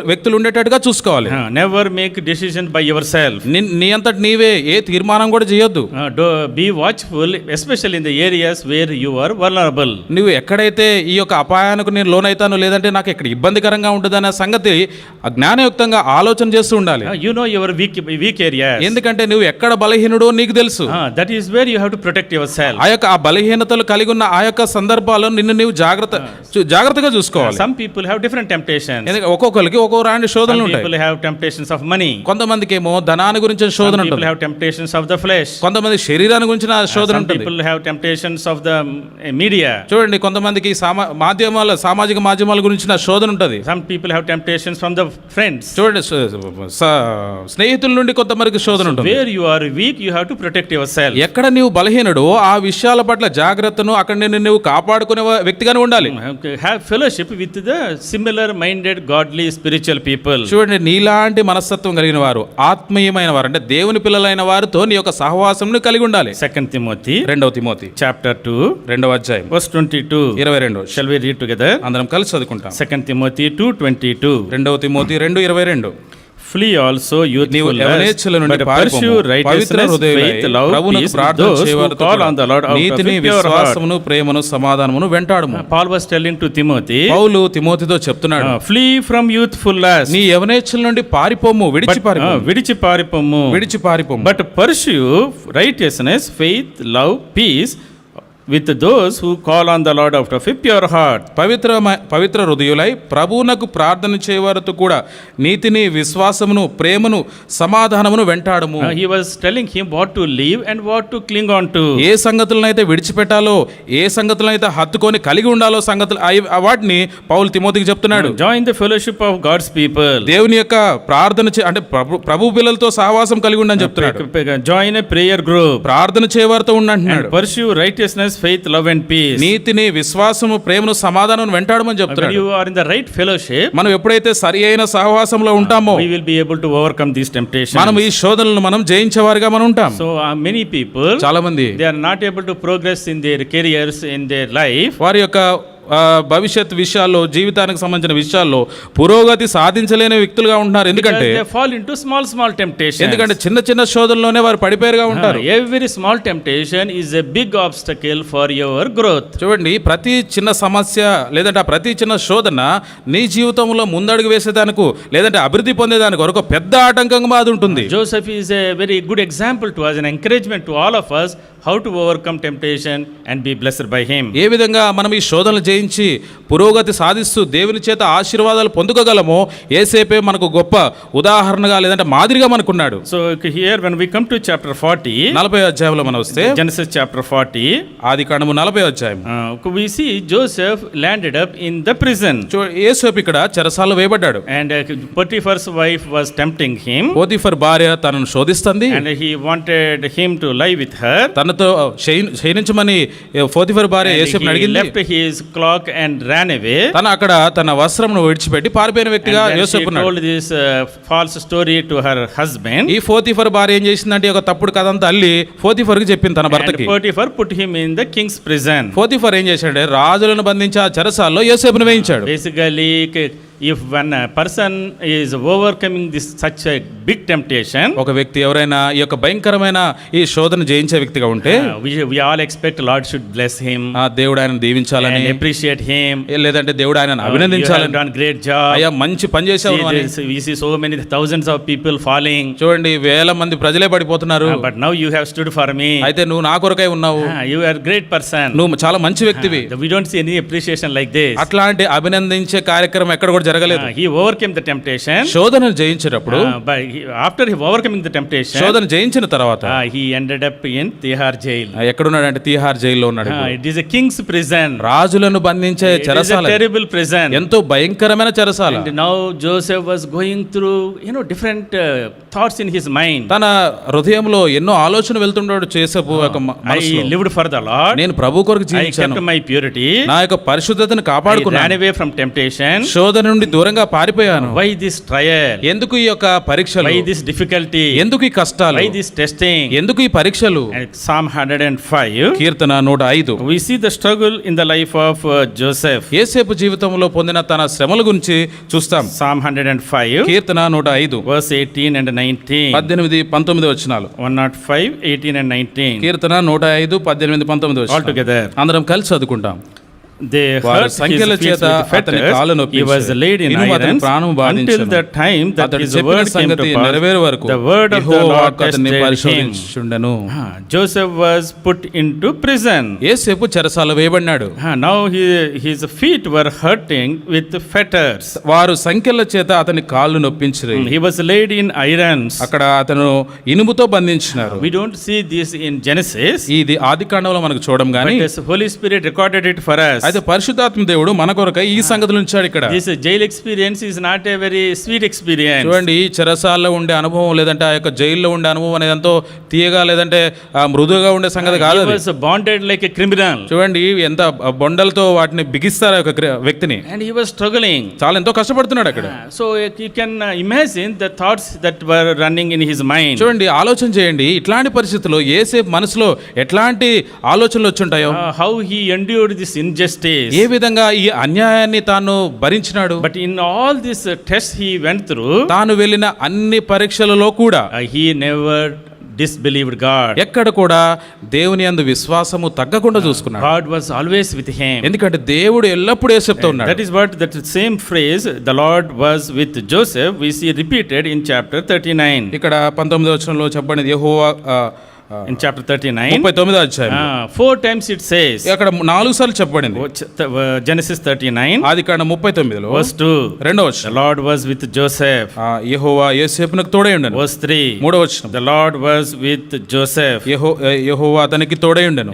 వ్యక్తులు ఉండేటట్టుగా చూసుకోవాలి. Never make decision by yourself. నీ అంతటి నీవే ఏ తీర్మానం కూడా చేయొద్దు. Be watchful, especially in the areas where you are vulnerable. నువ్వు ఎక్కడైతే ఈ యొక్క అపాయానికి నేను లోనైతాను లేదంటే నాకు ఇక్కడ ఇబ్బందికరంగా ఉంటుంది అనే సంగతి జ్ఞానయుక్తంగా ఆలోచన చేస్తూ ఉండాలి. You know your weak areas. ఎందుకంటే నువ్వు ఎక్కడ బలహీనుడో నీకు తెలుసు. That is where you have to protect your self. ఆ యొక్క బలహీనతలు కలిగి ఉన్న ఆ యొక్క సందర్భాల్లో నిన్ను నీవు జాగ్రత్తగా చూసుకోవాలి. Some people have different temptations. ఒక్కొక్కరికి ఒక్కో రాంటి శోధనలు ఉంటాయి. People have temptations of money. కొంతమందికి ఏమో ధనాన్ని గురించిన శోధన ఉంటుంది. People have temptations of the flesh. కొంతమంది శరీరాన్ని గురించిన శోధన ఉంటుంది. People have temptations of the media. చూడండి, కొంతమందికి సామాజిక మాధ్యమాల గురించిన శోధన ఉంటుంది. Some people have temptations from the friends. చూడండి, స్నేహితుల నుండి కొంతమందికి శోధన ఉంటుంది. Where you are weak, you have to protect yourself. ఎక్కడ నీవు బలహీనుడో ఆ విషయాల పట్ల జాగ్రత్తను అక్కడ నువ్వు కాపాడుకునే వ్యక్తిగానే ఉండాలి. Have fellowship with the similar minded godly spiritual people. చూడండి, నీలాంటి మనస్తత్వం కలిగిన వారు, ఆత్మీయమైన వారు అంటే దేవుని పిల్లలైన వారితో నీ యొక్క సహవాసంను కలిగి ఉండాలి. 2 Timothy, 2 తిమోతి chapter 2, 2వ అధ్యాయం verse 22. 22. Shall we read together? అందరం కలిసి చదువుకుంటాం. 2 Timothy 2:22. 2 Timothy 2:22. Flee also youthful lust, but pursue righteousness, faith, love, peace with those who call on the Lord out of a pure heart. ప్రేమను సమాధానమును వెంటాడుము. Paul was telling to Timothy, పౌలు తిమోతితో చెప్తున్నాడు, flee from youthful lust. నీ యవనేచ్ఛల నుండి పారిపోము, విడిచి పారిపోము. But pursue righteousness, faith, love, peace with those who call on the Lord out of a pure heart. పవిత్ర హృదయులై ప్రభువునకు ప్రార్థన చేయవారితో కూడా నీతిని, విశ్వాసమును, ప్రేమను, సమాధానమును వెంటాడము. He was telling him what to leave and what to cling on to. ఏ సంగతులనైతే విడిచిపెట్టాలో, ఏ సంగతులనైతే హత్తుకొని కలిగి ఉండాలో సంగతులు వాటిని పౌలు తిమోతికి చెప్తున్నాడు. Join the fellowship of God's people. దేవుని యొక్క ప్రార్థన అంటే ప్రభు పిల్లలతో సహవాసం కలిగి ఉండని చెప్తున్నాడు. Join a prayer group. ప్రార్థన చేయవారితో ఉండంటున్నాడు. Pursue righteousness, faith, love and peace. నీతిని, విశ్వాసము, ప్రేమను, సమాధానం వెంటాడమని చెప్తున్నాడు. When you are in the right fellowship, మనం ఎప్పుడైతే సరి అయిన సహవాసంలో ఉంటామో we will be able to overcome these temptations. మనం ఈ శోధనలను మనం జయించేవారిగా మనం ఉంటాం. So many people, చాలా మంది they are not able to progress in their careers, in their life. వారి యొక్క భవిష్యత్ విషయాల్లో, జీవితానికి సంబంధించిన విషయాల్లో పురోగతి సాధించలేని వ్యక్తులుగా ఉంటున్నారు. ఎందుకంటే they fall into small temptations. ఎందుకంటే చిన్న చిన్న శోధనలోనే వారు పడిపోయారుగా ఉంటారు. Every small temptation is a big obstacle for your growth. చూడండి, ప్రతి చిన్న సమస్య లేదంటే ఆ ప్రతి చిన్న శోధన నీ జీవితంలో ముందడుగు వేసేదానికి లేదంటే అభివృద్ధి పొందేదానికి ఒక పెద్ద ఆటంకంగా అది ఉంటుంది. Joseph is a very good example to us, an encouragement to all of us how to overcome temptation and be blessed by him. ఏ విధంగా మనం ఈ శోధనలు జయించి పురోగతి సాధిస్తూ దేవుని చేత ఆశీర్వాదాలు పొందుకోగలమో యేసేపే మనకు గొప్ప ఉదాహరణగా లేదంటే మాదిరిగా మనకున్నాడు. So here when we come to chapter 40, 40వ అధ్యాయంలో మనం వస్తే Genesis chapter 40, ఆదికాండము 40వ అధ్యాయం, we see Joseph landed up in the prison. యేసేపు ఇక్కడ చెరసాలలో వేయబడ్డాడు. And Potiphar's wife was tempting him. Potiphar భార్య తనను శోధిస్తుంది. And he wanted him to lie with her. తనతో శయనించమని పోతీఫర్ భార్య యేసేపుని అడిగింది. Left his cloak and ran away. తన వస్త్రమును విడిచిపెట్టి పారిపోయిన వ్యక్తిగా యోసేపు ఉన్నాడు. Told this false story to her husband. ఈ పోతీఫర్ భార్య ఏం చేసిందంటే ఒక తప్పుడు కథ అంతా అల్లి పోతీఫర్కి చెప్పింది తన భర్తకి. Potiphar put him in the king's prison. Potiphar ఏం చేశాడు? రాజులను బంధించి ఆ చెరసాల్లో యోసేపును వేయించాడు. Basically, if one person is overcoming this such a big temptation, ఒక వ్యక్తి ఎవరైనా ఈ యొక్క భయంకరమైన ఈ శోధన జయించే వ్యక్తిగా ఉంటే we all expect Lord should bless him. దేవుడు ఆయనను దీవించాలని, and appreciate him. లేదంటే దేవుడు ఆయనను అభినందించాలని. You have done great job. అయ్యా మంచి పని చేశావు అని. We see so many thousands of people falling. చూడండి, వేల మంది ప్రజలే పడిపోతున్నారు. But now you have stood for me. అయితే నువ్వు నా కొరకై ఉన్నావు. You are great person. నువ్వు చాలా మంచి వ్యక్తివి. We don't see any appreciation like this. అట్లాంటి అభినందించే కార్యక్రమం ఎక్కడ కూడా జరగలేదు. He overcame the temptation. శోధనను జయించేటప్పుడు but after he overcoming the temptation, శోధన జయించిన తర్వాత he ended up in Tihar jail. ఎక్కడున్నాడు అంటే తీహార్ జైల్లో ఉన్నాడు. It is a king's prison. రాజులను బంధించే చెరసాల. It is a terrible prison. ఎంతో భయంకరమైన చెరసాల. And now Joseph was going through different thoughts in his mind. తన హృదయంలో ఎన్నో ఆలోచనలు వెళ్తుంటాడు యోసేపు యొక్క మనసులో. I lived for the Lord. నేను ప్రభు కొరకు I జీవించాను. kept my purity. నా యొక్క పరిశుద్ధతను I కాపాడుకున్నాను. ran away from temptation. శోధన నుండి దూరంగా పారిపోయాను. Why this trial? ఎందుకు ఈ యొక్క పరీక్షలు? Why this difficulty? ఎందుకు ఈ కష్టాలు? Why this testing? ఎందుకు ఈ పరీక్షలు? And Psalm 105, Keerthana 105, we see the struggle in the life of Joseph. యేసేపు జీవితంలో పొందిన తన శ్రమల గురించి చూస్తాం. Psalm 105, Keerthana 105 verse 18 and 19. 18, 19 వచనాలు. 105, 18 and 19. కీర్తన 105, 18, 19 వచనాలు. All together. అందరం కలిసి చదువుకుంటాం. They వారు hurt his సంఖ్యల feet చేత with అతని fetters. కాళ్ళు He నొప్పించారు. was laid in ఇనుము అతని irons ప్రాణము until బాధించెను. the time that అతడు his చెప్పిన word came to సంగతి pass. నెరవేరు వరకు The word of the Jehovah Lord అతన్ని tested him. పరిశోధించుండెను. Joseph was put into prison. యేసేపు చెరసాల వేయబడినాడు. Now his feet were hurting with fetters. వారు సంఖ్యల చేత అతని కాళ్ళు నొప్పించిరి. He was laid in irons. అక్కడ అతను ఇనుముతో బంధించినారు. We don't see this in Genesis. ఇది ఆదికాండంలో మనకు చూడం గాని, But the Holy Spirit recorded it for us. అయితే పరిశుద్ధాత్మ దేవుడు మన కొరకై ఈ సంగతులు ఉంచాడు ఇక్కడ. This jail experience is not a very sweet experience. చూడండి, ఈ చెరసాల్లో ఉండే అనుభవం లేదంటే ఆ యొక్క జైల్లో ఉండే అనుభవం అనేది ఎంతో తీయగా లేదంటే మృదువుగా ఉండే సంగతి కాదు. He was bonded like a criminal. చూడండి ఎంత బొండలతో వాటిని బిగిస్తారు ఒక వ్యక్తిని. And he was struggling. చాలా ఎంతో కష్టపడుతున్నాడు అక్కడ. So you can imagine the thoughts that were running in his mind. చూడండి, ఆలోచన చేయండి, ఇట్లాంటి పరిస్థితుల్లో యేసేపు మనసులో ఎట్లాంటి ఆలోచనలు వచ్చుంటాయో. How he endured this injustice. ఏ విధంగా ఈ అన్యాయాన్ని తాను భరించినాడు. But in all these tests he went through, తాను వెళ్ళిన అన్ని పరీక్షలలో కూడా he never disbelieved God. ఎక్కడ కూడా దేవుని యందు విశ్వాసము తగ్గకుండా చూసుకున్నాడు. God was always with him. ఎందుకంటే దేవుడు ఎల్లప్పుడూ యేసేపుతో ఉన్నాడు. That is what that same phrase the Lord was with Joseph we see repeated in chapter 39. ఇక్కడ 19వ వచనంలో చెప్పబడినది యెహోవా In chapter 39, 39వ అధ్యాయం 4 times it says, అక్కడ 4 సార్లు చెప్పబడింది. Genesis 39, ఆదికాండం 39లో verse 2, రెండవ the వచనం, Lord was with Joseph. యెహోవా యోసేపునకు తోడై ఉండెను. Verse 3, మూడవ వచనం, the Lord was with Joseph. యెహోవా అతనికి తోడై ఉండెను.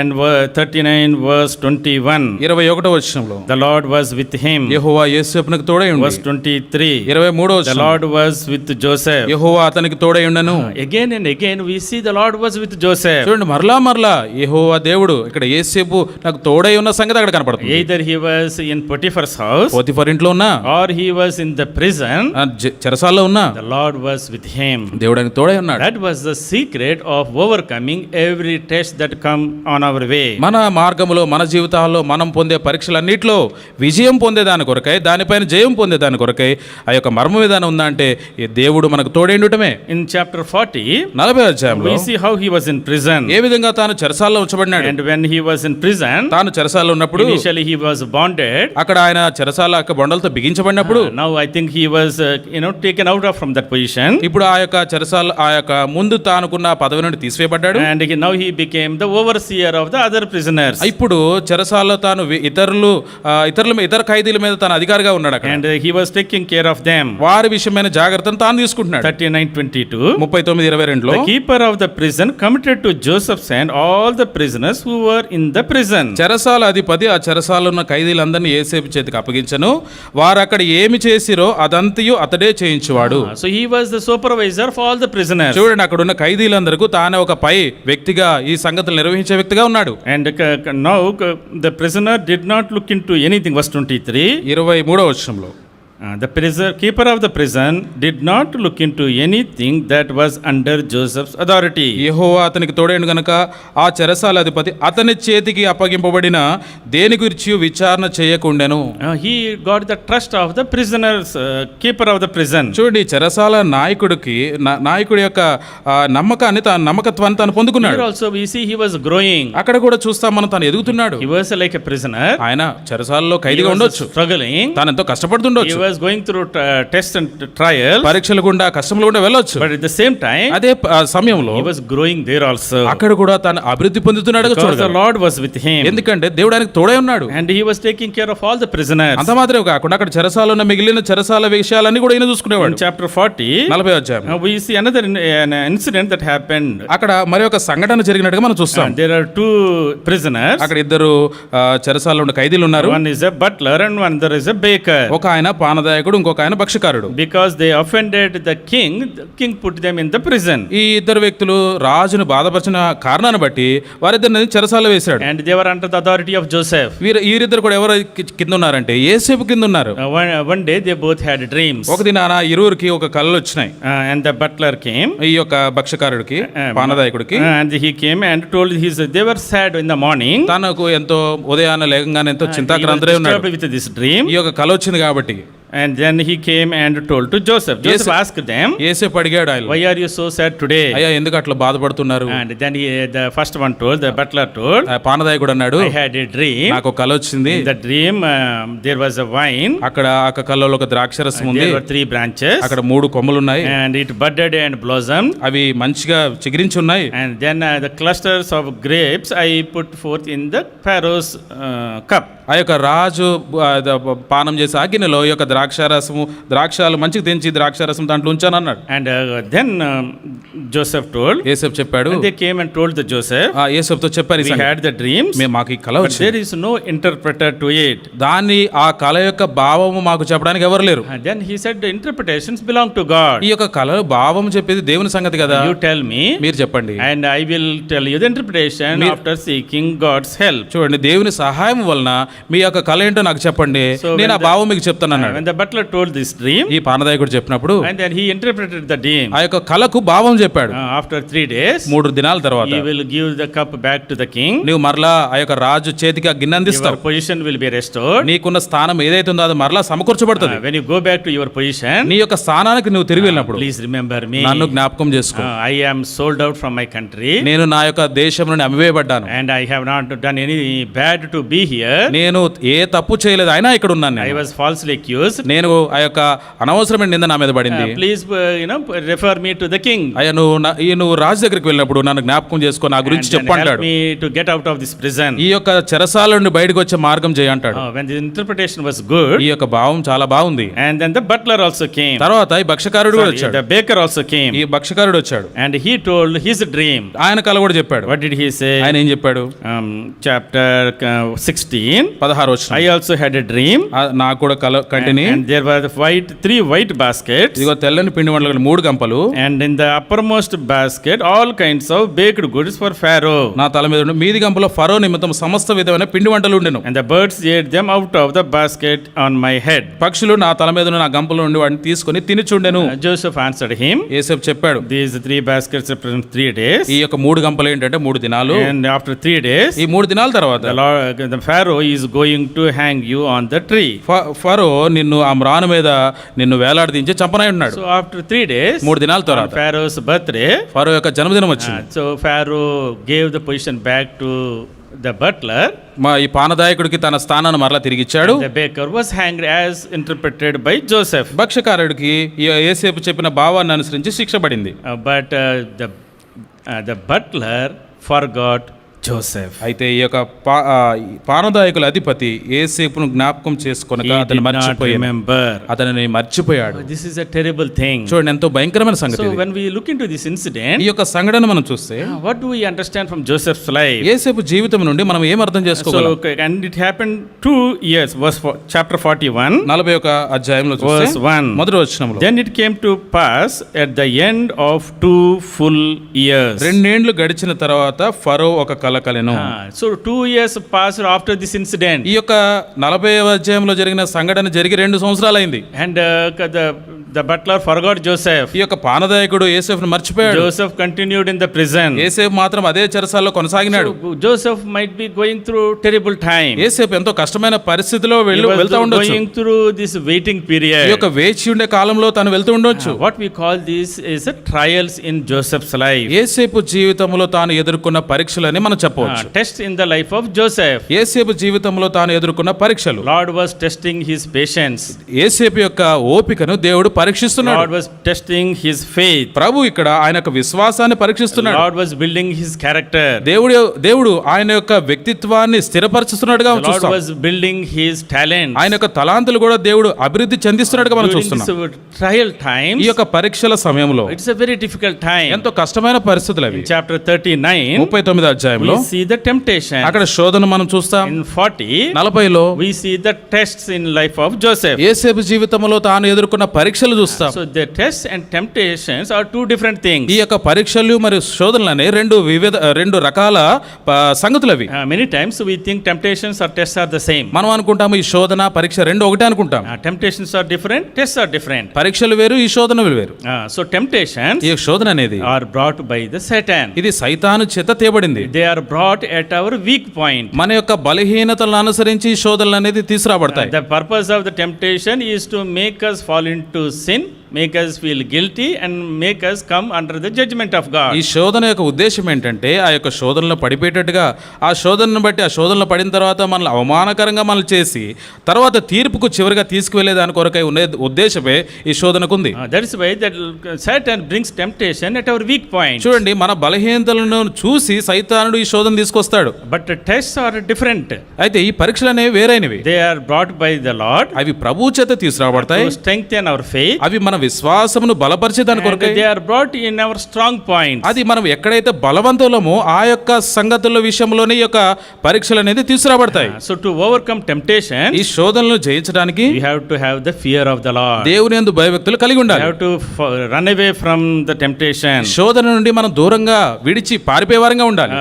And 39 verse 21, 21వ వచనంలో the Lord was with him. యెహోవా యోసేపునకు తోడై Verse ఉండెను. 23, 23వ the వచనం, Lord was with Joseph. యెహోవా అతనికి తోడై ఉండెను. Again and again we see the Lord was with Joseph. చూడండి, మరలా యెహోవా దేవుడు ఇక్కడ యోసేపు నాకు తోడై ఉన్న సంగతి అక్కడ కనపడుతుంది. Either he was in Potiphar's house Potiphar ఇంట్లో ఉన్నా, or he was in the prison, చెరసాల్లో ఉన్నా, the Lord was with him. దేవుడు ఆయనకు తోడై ఉన్నాడు. That was the secret of overcoming every test that come on our way. మన మార్గములో, మన జీవితాల్లో మనం పొందే పరీక్షలన్నిటిలో విజయం పొందేదాని కొరకై, దానిపైన జయం పొందేదాని కొరకై ఆ యొక్క మర్మ విధానం ఉందా అంటే ఈ దేవుడు మనకు తోడైండుటమే. In chapter 40, 40వ అధ్యాయంలో we see how he was in prison. ఏ విధంగా తాను చెరసాల్లో ఉంచబడినాడు. And when he was in prison, తాను చెరసాల్లో ఉన్నప్పుడు initially he was bonded. అక్కడ ఆయన చెరసాల యొక్క బొండలతో బిగించబడినప్పుడు Now I think he was taken out of from that position. ఇప్పుడు ఆ యొక్క చెరసాల ఆ యొక్క ముందు తానుకున్న పదవి నుండి తీసివేయబడ్డాడు. And now he became the overseer of the other prisoners. ఇప్పుడు చెరసాలలో తాను ఇతర ఖైదీల మీద తాను అధికారిగా ఉన్నాడు అక్కడ. And he was taking care of them. వారి విషయమైన జాగ్రత్తను తాను తీసుకుంటున్నాడు. 39:22, 39:22లో the keeper of the prison committed to Joseph's hand all the prisoners who were in the prison. చెరసాల అధిపతి ఆ చెరసాలలో ఉన్న ఖైదీలందరినీ యోసేపు చేతికి అప్పగించను. వారు అక్కడ ఏమి చేసిరో అదంతయు అతడే చేయించువాడు. So he was the supervisor for all the prisoners. చూడండి, అక్కడ ఉన్న ఖైదీలందరికీ తానే ఒక పై వ్యక్తిగా ఈ సంగతులు నిర్వహించే వ్యక్తిగా ఉన్నాడు. And now the prisoner did not look into anything. Verse 23, 23వ వచనంలో, the keeper of the prison did not look into anything that was under Joseph's authority. యెహోవా అతనికి తోడైండు గనుక ఆ చెరసాల అధిపతి అతని చేతికి అప్పగింపబడిన దేని గురించి విచారణ చేయకుండెను. He got the trust of the prisoners, keeper of the prison. చూడండి, చెరసాల నాయకుడి యొక్క నమ్మకాన్ని నమ్మకత్వాన్ని తాను పొందుకున్నాడు. Here also we see he was growing. అక్కడ కూడా చూస్తాం మనం, తాను ఎదుగుతున్నాడు. He was like a prisoner. ఆయన చెరసాలలో He ఖైదీగా was ఉండొచ్చు, struggling. తాను ఎంతో కష్టపడుతుండొచ్చు, He was going through tests and trials. పరీక్షలు గుండా కష్టములు గుండా వెళ్ళొచ్చు. But at the same time, అదే సమయంలో he was growing there also. అక్కడ కూడా తాను అభివృద్ధి పొందుతున్నాడు. Because the Lord was with him. ఎందుకంటే దేవుడు ఆయనకు తోడై ఉన్నాడు. And he was taking care of all the prisoners. అంత మాత్రమే కాకుండా అక్కడ చెరసాలలో ఉన్న మిగిలిన చెరసాల విషయాలన్నీ కూడా ఈయన చూసుకునేవాడు. In chapter 40, 40వ అధ్యాయం we see another an incident that happened. అక్కడ మరి ఒక సంఘటన జరిగినట్టుగా మనం చూస్తాం. There are two prisoners. అక్కడ ఇద్దరు చెరసాలలో ఉన్న ఖైదీలు ఉన్నారు. One is a butler and one there is a baker. ఒక ఆయన పానదాయకుడు, ఇంకొక ఆయన భక్ష్యకారుడు. Because they offended the king put them in the prison. ఈ ఇద్దరు వ్యక్తులు రాజును బాధపరిచిన కారణాన్ని బట్టి వారిద్దరిని చెరసాలలో వేశాడు. And they were under the authority of Joseph. వీరిద్దరు కూడా ఎవరు కింద ఉన్నారంటే యోసేపు కింద ఉన్నారు. One day they both had dreams. ఒక దినాన ఇరువురికి ఒక కళలు వచ్చినాయి. And the butler came. ఈ యొక్క భక్ష్యకారుడికి, పానదాయకుడికి. And he came and told they were sad in the morning. తనకు ఎంతో ఉదయాన్న లేకంగానే ఎంతో చింతాక్రాంతుడై ఉన్నాడు with this dream. ఈ యొక్క కళ వచ్చింది కాబట్టి. And then he came and told to Joseph. Joseph asked them, యోసేపు అడిగాడు ఆయన, why are you so sad today? అయ్యా ఎందుకు అట్లా బాధపడుతున్నారు? And then the first one told, the butler told, పానదాయకుడు అన్నాడు, I had a dream. నాకు ఒక కళ వచ్చింది. In the dream there was a vine. అక్కడ ఆ కళలో ఒక ద్రాక్షరసం ఉంది. There were 3 branches. అక్కడ 3 కొమ్మలు ఉన్నాయి. And it budded and blossomed. అవి మంచిగా చిగురించి ఉన్నాయి. And then the clusters of grapes I put forth in the Pharaoh's cup. ఆ యొక్క రాజు పానం చేసే ఆజ్ఞలో ఈ యొక్క ద్రాక్షాలు మంచిగా తెంచి ద్రాక్షారసం దాంట్లో ఉంచాను అన్నాడు. And then Joseph told, యోసేపు చెప్పాడు. and they came and told the Joseph, యోసేపుతో చెప్పారు, we had the dreams, మాకు ఈ కళ వచ్చింది. there is no interpreter to it. దాన్ని ఆ కళ యొక్క భావము మాకు చెప్పడానికి ఎవరు లేరు. And then he said the interpretations belong to God. ఈ యొక్క కళ భావం చెప్పేది దేవుని సంగతి కదా. You tell me, మీరు చెప్పండి, and I will tell you the interpretation after seeking God's help. చూడండి, దేవుని సహాయం వలన మీ యొక్క కళ ఏంటో నాకు చెప్పండి, నేను ఆ భావం మీకు చెప్తాను అన్నాడు. When the butler told this dream, ఈ పానదాయకుడు చెప్పినప్పుడు, and then he interpreted the dream. ఆ యొక్క కళకు భావం చెప్పాడు. After 3 days, 3 దినాల తర్వాత, he will give the cup back to the king. నీవు మరలా ఆ యొక్క రాజు చేతికి ఆ గిన్నె అందిస్తావు. Your position will be restored. నీకున్న స్థానం ఏదైతే ఉందో అది మరలా సమకూర్చబడుతుంది. When you go back to your position, నీ యొక్క స్థానానికి నువ్వు తిరిగి వెళ్ళినప్పుడు, please remember me. నన్ను జ్ఞాపకం చేసుకో. I am sold out from my country. నేను నా యొక్క దేశం నుండి అమ్మివేయబడ్డాను. And I have not done any bad to be here. నేను ఏ తప్పు చేయలేదు, అయినా ఇక్కడ ఉన్నాను I నేను. was falsely accused. నేను ఆ యొక్క అనవసరమైన నింద నా మీద పడింది. Please, refer me to the king. అయ్యా నువ్వు రాజు దగ్గరికి వెళ్ళినప్పుడు నన్ను జ్ఞాపకం చేసుకో, నా గురించి And చెప్పు help అంటాడు. me to get out of this prison. ఈ యొక్క చెరసాల నుండి బయటకు వచ్చే మార్గం చేయ అంటాడు. When the interpretation was good, ఈ యొక్క భావం చాలా బాగుంది. and then the butler also came. తర్వాత ఈ భక్ష్యకారుడు కూడా Sorry, వచ్చాడు. the baker also came. ఈ భక్ష్యకారుడు వచ్చాడు. And he told his dream. ఆయన కల కూడా చెప్పాడు. What did he say? ఆయన ఏం చెప్పాడు? Chapter 16. 16 వచ్చిన I also had a dream. నాకు కూడా కల కంటిని. And there were three white baskets. ఇదిగో తెల్లని పిండి వంటలు 3 గంపలు. And in the uppermost basket, all kinds of baked goods for Pharaoh. నా తల మీద మీది గంపలో ఫరో నిమిత్తం సమస్త విధమైన పిండి వంటలు ఉండెను. And the birds ate them out of the basket on my head. పక్షులు నా తల మీద ఉన్న నా గంపలో నుండి వాటిని తీసుకొని తినిచుండెను. Joseph answered him. యేసేపు చెప్పాడు, These 3 baskets represent 3 days. ఈ యొక్క 3 గంపలు ఏంటంటే 3 దినాలు. And after 3 days, ఈ 3 దినాల తర్వాత the Pharaoh is going to hang you on the tree. ఫరో నిన్ను ఆ మ్రాను మీద నిన్ను వేలాడదీంచి చంపనై ఉన్నాడు. So after 3 days, 3 దినాల on తర్వాత Pharaoh's birthday, ఫరో యొక్క జన్మదినం వచ్చింది. so Pharaoh gave the position back to the butler. ఈ పానదాయకుడికి తన స్థానాన్ని మరలా తిరిగి ఇచ్చాడు. The baker was hanged as interpreted by Joseph. భక్ష్యకారుడికి యేసేపు చెప్పిన భావాన్ని అనుసరించి శిక్ష పడింది. But the butler forgot Joseph. అయితే ఈ యొక్క పానదాయకుల అధిపతి యేసేపును జ్ఞాపకం చేసుకొనక He అతను did not మర్చిపోయాడు. remember. అతనిని మర్చిపోయాడు. This is a terrible thing. చూడండి ఎంతో భయంకరమైన సంగతి So ఇది. when we look into this incident, ఈ యొక్క సంఘటన మనం చూస్తే what do we understand from Joseph's life? యేసేపు జీవితం నుండి మనం ఏం అర్థం చేసుకోగలం? So, and it happened 2 years. Chapter 41, 41 అధ్యాయంలో చూస్తే verse 1. మొదటి వచనంలో Then it came to pass at the end of 2 full years. 2 ఏండ్లు గడిచిన తర్వాత ఫరో ఒక కల కలెను. So 2 years passed after this incident. ఈ యొక్క 40వ అధ్యాయంలో జరిగిన సంఘటన జరిగి 2 సంవత్సరాలు అయింది. And the butler forgot Joseph. ఈ యొక్క పానదాయకుడు యేసేపును మర్చిపోయాడు. Joseph continued in the prison. యేసేపు మాత్రం అదే చెరసాలలో కొనసాగినాడు. So Joseph might be going through terrible time. యేసేపు ఎంతో కష్టమైన పరిస్థితిలో He was వెళ్తా ఉండొచ్చు. going through this waiting ఈ period. యొక్క వేచి ఉండే కాలంలో తను వెళ్తూ ఉండొచ్చు. What we call this is a trials in Joseph's life. యేసేపు జీవితంలో తాను ఎదుర్కొన్న పరీక్షలని మనం చెప్పవచ్చు. Test in the life of Joseph. యేసేపు జీవితంలో తాను ఎదుర్కొన్న పరీక్షలు. Lord was testing his patience. యేసేపు యొక్క ఓపికను దేవుడు పరీక్షిస్తున్నాడు. Lord was testing his faith. ప్రభు ఇక్కడ ఆయన యొక్క విశ్వాసాన్ని పరీక్షిస్తున్నాడు. Lord was building his character. దేవుడు ఆయన యొక్క వ్యక్తిత్వాన్ని స్థిరపరుచుతున్నట్టుగా Lord చూస్తాం. was building his talent. ఆయన యొక్క తలాంతులు కూడా దేవుడు అభివృద్ధి చెందిస్తున్నట్టుగా మనం During చూస్తున్నాం. this trial times, ఈ యొక్క పరీక్షల సమయంలో it's a very difficult time. ఎంతో కష్టమైన పరిస్థితులు అవి. In chapter 39, 39 అధ్యాయంలో we see the temptation. అక్కడ శోధన మనం చూస్తాం. In 40లో we see the tests in life of Joseph. యేసేపు జీవితంలో తాను ఎదుర్కొన్న పరీక్షలు చూస్తాం. So the tests and temptations are 2 different things. ఈ యొక్క పరీక్షలు మరియు శోధనలు అనే 2 రకాల సంగతులు అవి. Many times we think temptations or tests are the same. మనం అనుకుంటాము ఈ శోధన పరీక్ష 2 ఒకటే అనుకుంటాం. Temptations are different, tests are different. పరీక్షలు వేరు, ఈ శోధనలు వేరు. So temptations ఈ శోధన అనేది are brought by the Satan. ఇది సైతాను చేత తేబడింది. They are brought at our weak point. మన యొక్క బలహీనతలను అనుసరించి ఈ శోధనలు అనేది తీసుకురాబడతాయి. The purpose of the temptation is to make us fall into sin, make us feel guilty and make us come under the judgment of God. ఈ శోధన యొక్క ఉద్దేశం ఏంటంటే ఆ యొక్క శోధనలో పడిపోయేటట్టుగా ఆ శోధనను బట్టి ఆ శోధనలో పడిన తర్వాత మనల్ని అవమానకరంగా మనల్ని చేసి తర్వాత తీర్పుకు చివరిగా తీసుకువెళ్ళే దాని కొరకై ఉండే ఉద్దేశమే ఈ శోధనకు ఉంది. That is why that Satan brings temptation at our weak point. చూడండి మన బలహీనతలను చూసి సైతానుడు ఈ శోధన తీసుకొస్తాడు. But the tests are different. అయితే ఈ పరీక్షలు అనేవి వేరైనవి. They are brought by the Lord అవి ప్రభు చేత తీసుకురాబడతాయి. to strengthen our faith. అవి మన విశ్వాసమును బలపరిచే దాని And కొరకై. they are brought in our strong points. అది మనం ఎక్కడైతే బలవంతులమో ఆ యొక్క సంగతుల విషయంలోనే ఈ యొక్క పరీక్షలు అనేది తీసుకురాబడతాయి. So to overcome temptation, ఈ శోధనలను జయించడానికి we have to have the fear of the Lord. దేవుని యందు భయభక్తులు కలిగి We ఉండాలి. have to run away from the temptation. శోధన నుండి మనం దూరంగా విడిచి పారిపోయేవారంగా ఉండాలి.